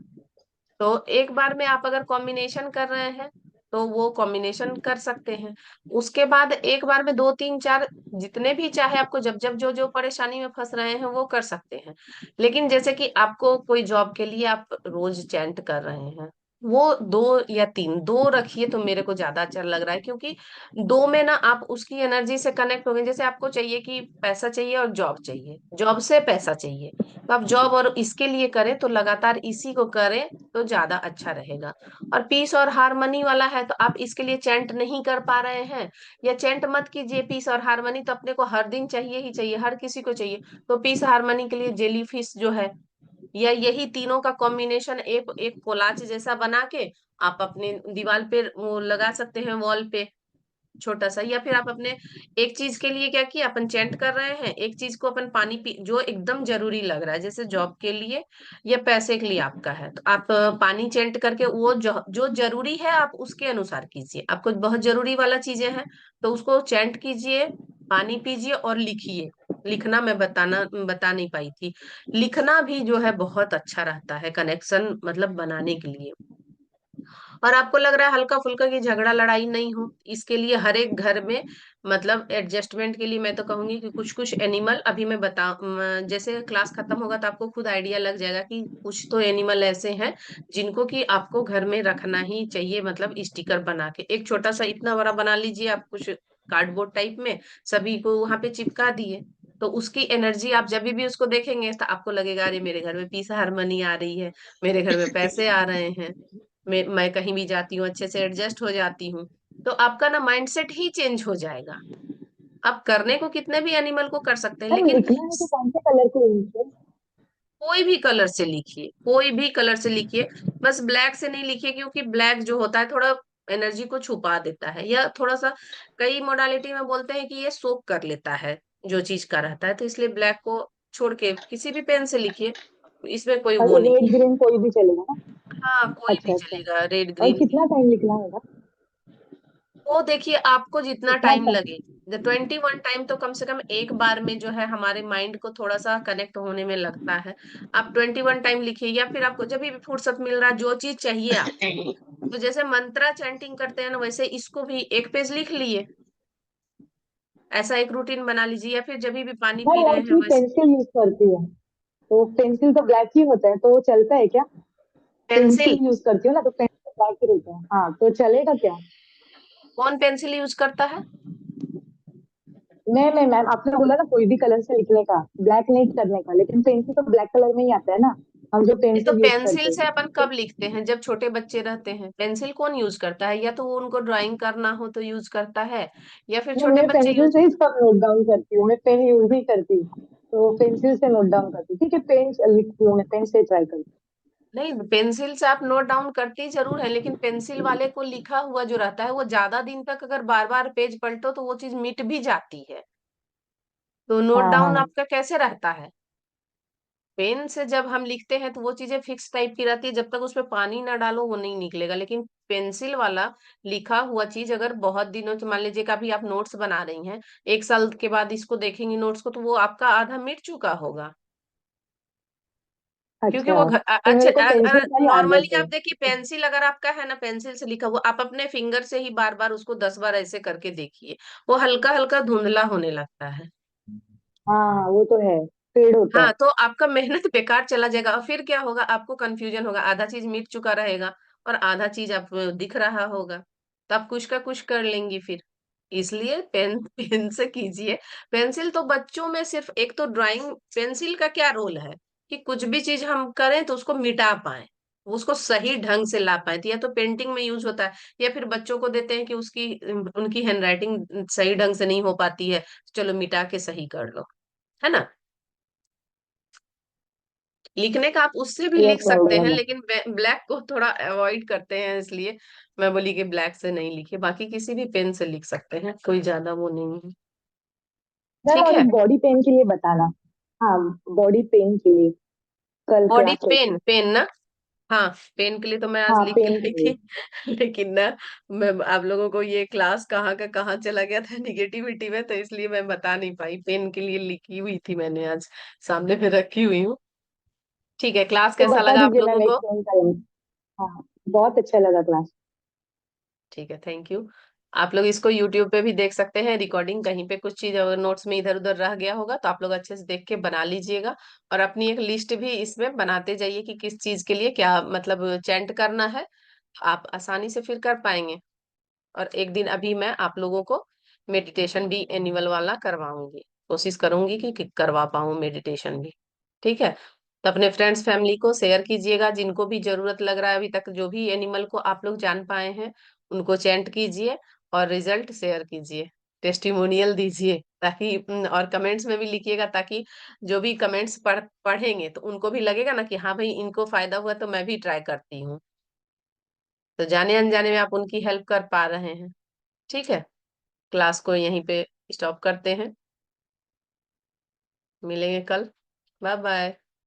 तो एक बार में आप अगर कॉम्बिनेशन कर रहे हैं तो वो कॉम्बिनेशन कर सकते हैं। उसके बाद एक बार में दो तीन चार, जितने भी चाहे आपको, जब जब जो जो परेशानी में फंस रहे हैं वो कर सकते हैं। लेकिन जैसे कि आपको कोई जॉब के लिए आप रोज चैंट कर रहे हैं, वो दो या तीन, दो रखिए तो मेरे को ज्यादा अच्छा लग रहा है, क्योंकि दो में ना आप उसकी एनर्जी से कनेक्ट हो गए। जैसे आपको चाहिए कि पैसा चाहिए और जॉब चाहिए, जॉब से पैसा चाहिए, तो आप जॉब और इसके लिए करें, तो लगातार इसी को करें तो ज्यादा अच्छा रहेगा। और पीस और हारमनी वाला है तो आप इसके लिए चैंट नहीं कर पा रहे हैं, या चैंट मत कीजिए। पीस और हारमनी तो अपने को हर दिन चाहिए ही चाहिए, हर किसी को चाहिए। तो पीस हारमनी के लिए जेली फिश जो है, या यही तीनों का कॉम्बिनेशन एक एक कोलाज जैसा बना के आप अपने दीवार पे वो लगा सकते हैं, वॉल पे छोटा सा। या फिर आप अपने एक चीज के लिए क्या किया, अपन चेंट कर रहे हैं, एक चीज को अपन पानी पी, जो एकदम जरूरी लग रहा है, जैसे जॉब के लिए या पैसे के लिए आपका है, तो आप पानी चेंट करके वो जो जरूरी है आप उसके अनुसार कीजिए। आपको बहुत जरूरी वाला चीजें हैं तो उसको चेंट कीजिए, पानी पीजिए और लिखिए। लिखना मैं बता नहीं पाई थी। लिखना भी जो है बहुत अच्छा रहता है कनेक्शन मतलब बनाने के लिए। और आपको लग रहा है हल्का फुल्का की झगड़ा लड़ाई नहीं हो, इसके लिए हर एक घर में मतलब एडजस्टमेंट के लिए मैं तो कहूंगी कि कुछ कुछ एनिमल अभी मैं जैसे क्लास खत्म होगा तो आपको खुद आइडिया लग जाएगा कि कुछ तो एनिमल ऐसे हैं जिनको कि आपको घर में रखना ही चाहिए। मतलब स्टिकर बना के एक छोटा सा इतना बड़ा बना लीजिए आप, कुछ कार्डबोर्ड टाइप में सभी को वहां पे चिपका दिए। तो उसकी एनर्जी आप जब भी उसको देखेंगे तो आपको लगेगा अरे मेरे घर में पीस हारमोनी आ रही है, मेरे घर में पैसे आ रहे हैं, मैं कहीं भी जाती हूँ अच्छे से एडजस्ट हो जाती हूँ। तो आपका ना माइंडसेट ही चेंज हो जाएगा। आप करने को कितने भी एनिमल को कर सकते हैं, मैम, लेकिन लिखना है तो कौन से कलर को यूज है? कोई भी कलर से लिखिए, कोई भी कलर से लिखिए। बस ब्लैक से नहीं लिखिए, क्योंकि ब्लैक जो होता है थोड़ा एनर्जी को छुपा देता है, या थोड़ा सा कई मोडालिटी में बोलते हैं कि ये सोक कर लेता है जो चीज का रहता है, तो इसलिए ब्लैक को छोड़ के किसी भी पेन से लिखिए, इसमें कोई और वो नहीं रेड है। ग्रीन कोई भी चलेगा ना? हाँ, कोई भी अच्छा अच्छा। चलेगा, रेड और ग्रीन भी। कितना टाइम लिखना होगा? वो देखिए आपको जितना कितना टाइम टाइम? लगे। 21 टाइम तो कम से कम एक बार में जो है हमारे माइंड को थोड़ा सा कनेक्ट होने में लगता है। आप 21 टाइम लिखिए, या फिर आपको जब भी फुर्सत मिल रहा है जो चीज चाहिए आपको, तो जैसे मंत्रा चैंटिंग करते हैं ना, वैसे इसको भी एक पेज लिख लिए, ऐसा एक रूटीन बना लीजिए। या फिर जब भी पानी मैं पी रहे हैं एक्चुअली वैसे पेंसिल यूज करती हूँ, तो पेंसिल तो ब्लैक ही होता है, तो वो चलता है क्या? पेंसिल। पेंसिल यूज करती हूँ ना, तो पेंसिल ब्लैक ही रहता है, हाँ, तो चलेगा क्या? कौन पेंसिल यूज करता है? मैं मैम, आपने बोला ना कोई भी कलर से लिखने का, ब्लैक नहीं करने का, लेकिन पेंसिल तो ब्लैक कलर में ही आता है ना, हम जो तो पेंसिल यूज पेंसिल करते से हैं। अपन कब लिखते हैं, जब छोटे बच्चे रहते हैं। पेंसिल कौन यूज करता है, या तो वो उनको ड्राइंग करना हो तो यूज करता है, या फिर नहीं, छोटे मैं बच्चे पेंसिल यूज। से ही सब नोट डाउन करती हूँ, मैं पेन यूज नहीं करती, तो पेंसिल से नोट डाउन करती हूँ। ठीक है, पेन लिखती हूँ, मैं पेन से ट्राई करती हूँ। नहीं, पेंसिल से आप नोट डाउन करती जरूर है, लेकिन पेंसिल वाले को लिखा हुआ जो रहता है वो ज्यादा दिन तक अगर बार बार पेज पलटो तो वो चीज मिट भी जाती है। तो नोट हाँ डाउन हाँ। आपका कैसे रहता है? पेन से जब हम लिखते हैं तो वो चीजें फिक्स टाइप की रहती है, जब तक उसमें पानी ना डालो वो नहीं निकलेगा। लेकिन पेंसिल वाला लिखा हुआ चीज अगर बहुत दिनों से, मान लीजिए कभी आप नोट्स बना रही हैं, 1 साल के बाद इसको देखेंगी नोट्स को, तो वो आपका आधा मिट चुका होगा। क्योंकि वो अच्छा, तो अच्छा, मेरे को पेंसिल का ही आदत नॉर्मली है। आप देखिए पेंसिल अगर आपका है ना, पेंसिल से लिखा हुआ, आप अपने फिंगर से ही बार बार उसको 10 बार ऐसे करके देखिए, वो हल्का हल्का धुंधला होने लगता है। हाँ वो तो है, पेड़ होता हाँ, है। तो आपका मेहनत बेकार चला जाएगा, और फिर क्या होगा, आपको कंफ्यूजन होगा, आधा चीज मिट चुका रहेगा और आधा चीज आप दिख रहा होगा, तो आप कुछ का कुछ कर लेंगी फिर। इसलिए पेन पेन से कीजिए। पेंसिल तो बच्चों में सिर्फ एक तो ड्राइंग, पेंसिल का क्या रोल है कि कुछ भी चीज हम करें तो उसको मिटा पाए, उसको सही ढंग से ला पाए। तो या तो पेंटिंग में यूज होता है, या फिर बच्चों को देते हैं कि उसकी उनकी हैंडराइटिंग सही ढंग से नहीं हो पाती है, चलो मिटा के सही कर लो, है ना। लिखने का आप उससे भी लिख यस सकते हैं, मैडम। लेकिन ब्लैक को थोड़ा अवॉइड करते हैं, इसलिए मैं बोली कि ब्लैक से नहीं लिखिए, बाकी किसी भी पेन से लिख सकते हैं, कोई ज्यादा वो नहीं है। मैम ठीक और है। एक बॉडी पेन के लिए बताना। हाँ, बॉडी पेन के लिए कल बॉडी क्लास रही पेन, थी। पेन ना, हाँ पेन के लिए तो मैं आज हाँ, लिख के पेन के लाई लिए। थी लेकिन ना, मैं आप लोगों को ये क्लास कहाँ का कहाँ चला गया था निगेटिविटी में, तो इसलिए मैं बता नहीं पाई। पेन के लिए लिखी हुई थी मैंने आज, सामने पे रखी हुई हूँ। ठीक है, क्लास तो कैसा बता लगा आप दीजिए लोगों मैम, एक को? पेन का। हाँ, बहुत अच्छा लगा क्लास। ठीक है, थैंक यू। आप लोग इसको यूट्यूब पे भी देख सकते हैं रिकॉर्डिंग, कहीं पे कुछ चीज अगर नोट्स में इधर उधर रह गया होगा तो आप लोग अच्छे से देख के बना लीजिएगा। और अपनी एक लिस्ट भी इसमें बनाते जाइए कि किस चीज के लिए क्या मतलब चैंट करना है, आप आसानी से फिर कर पाएंगे। और एक दिन अभी मैं आप लोगों को मेडिटेशन भी एनुअल वाला करवाऊंगी, कोशिश करूंगी कि करवा पाऊं मेडिटेशन भी। ठीक है, तो अपने फ्रेंड्स फैमिली को शेयर कीजिएगा, जिनको भी जरूरत लग रहा है, अभी तक जो भी एनिमल को आप लोग जान पाए हैं उनको चैंट कीजिए और रिजल्ट शेयर कीजिए, टेस्टिमोनियल दीजिए, ताकि और कमेंट्स में भी लिखिएगा, ताकि जो भी कमेंट्स पढ़ेंगे तो उनको भी लगेगा ना कि हाँ भाई इनको फायदा हुआ तो मैं भी ट्राई करती हूँ, तो जाने अनजाने में आप उनकी हेल्प कर पा रहे हैं। ठीक है, क्लास को यहीं पे स्टॉप करते हैं, मिलेंगे कल। Bye bye.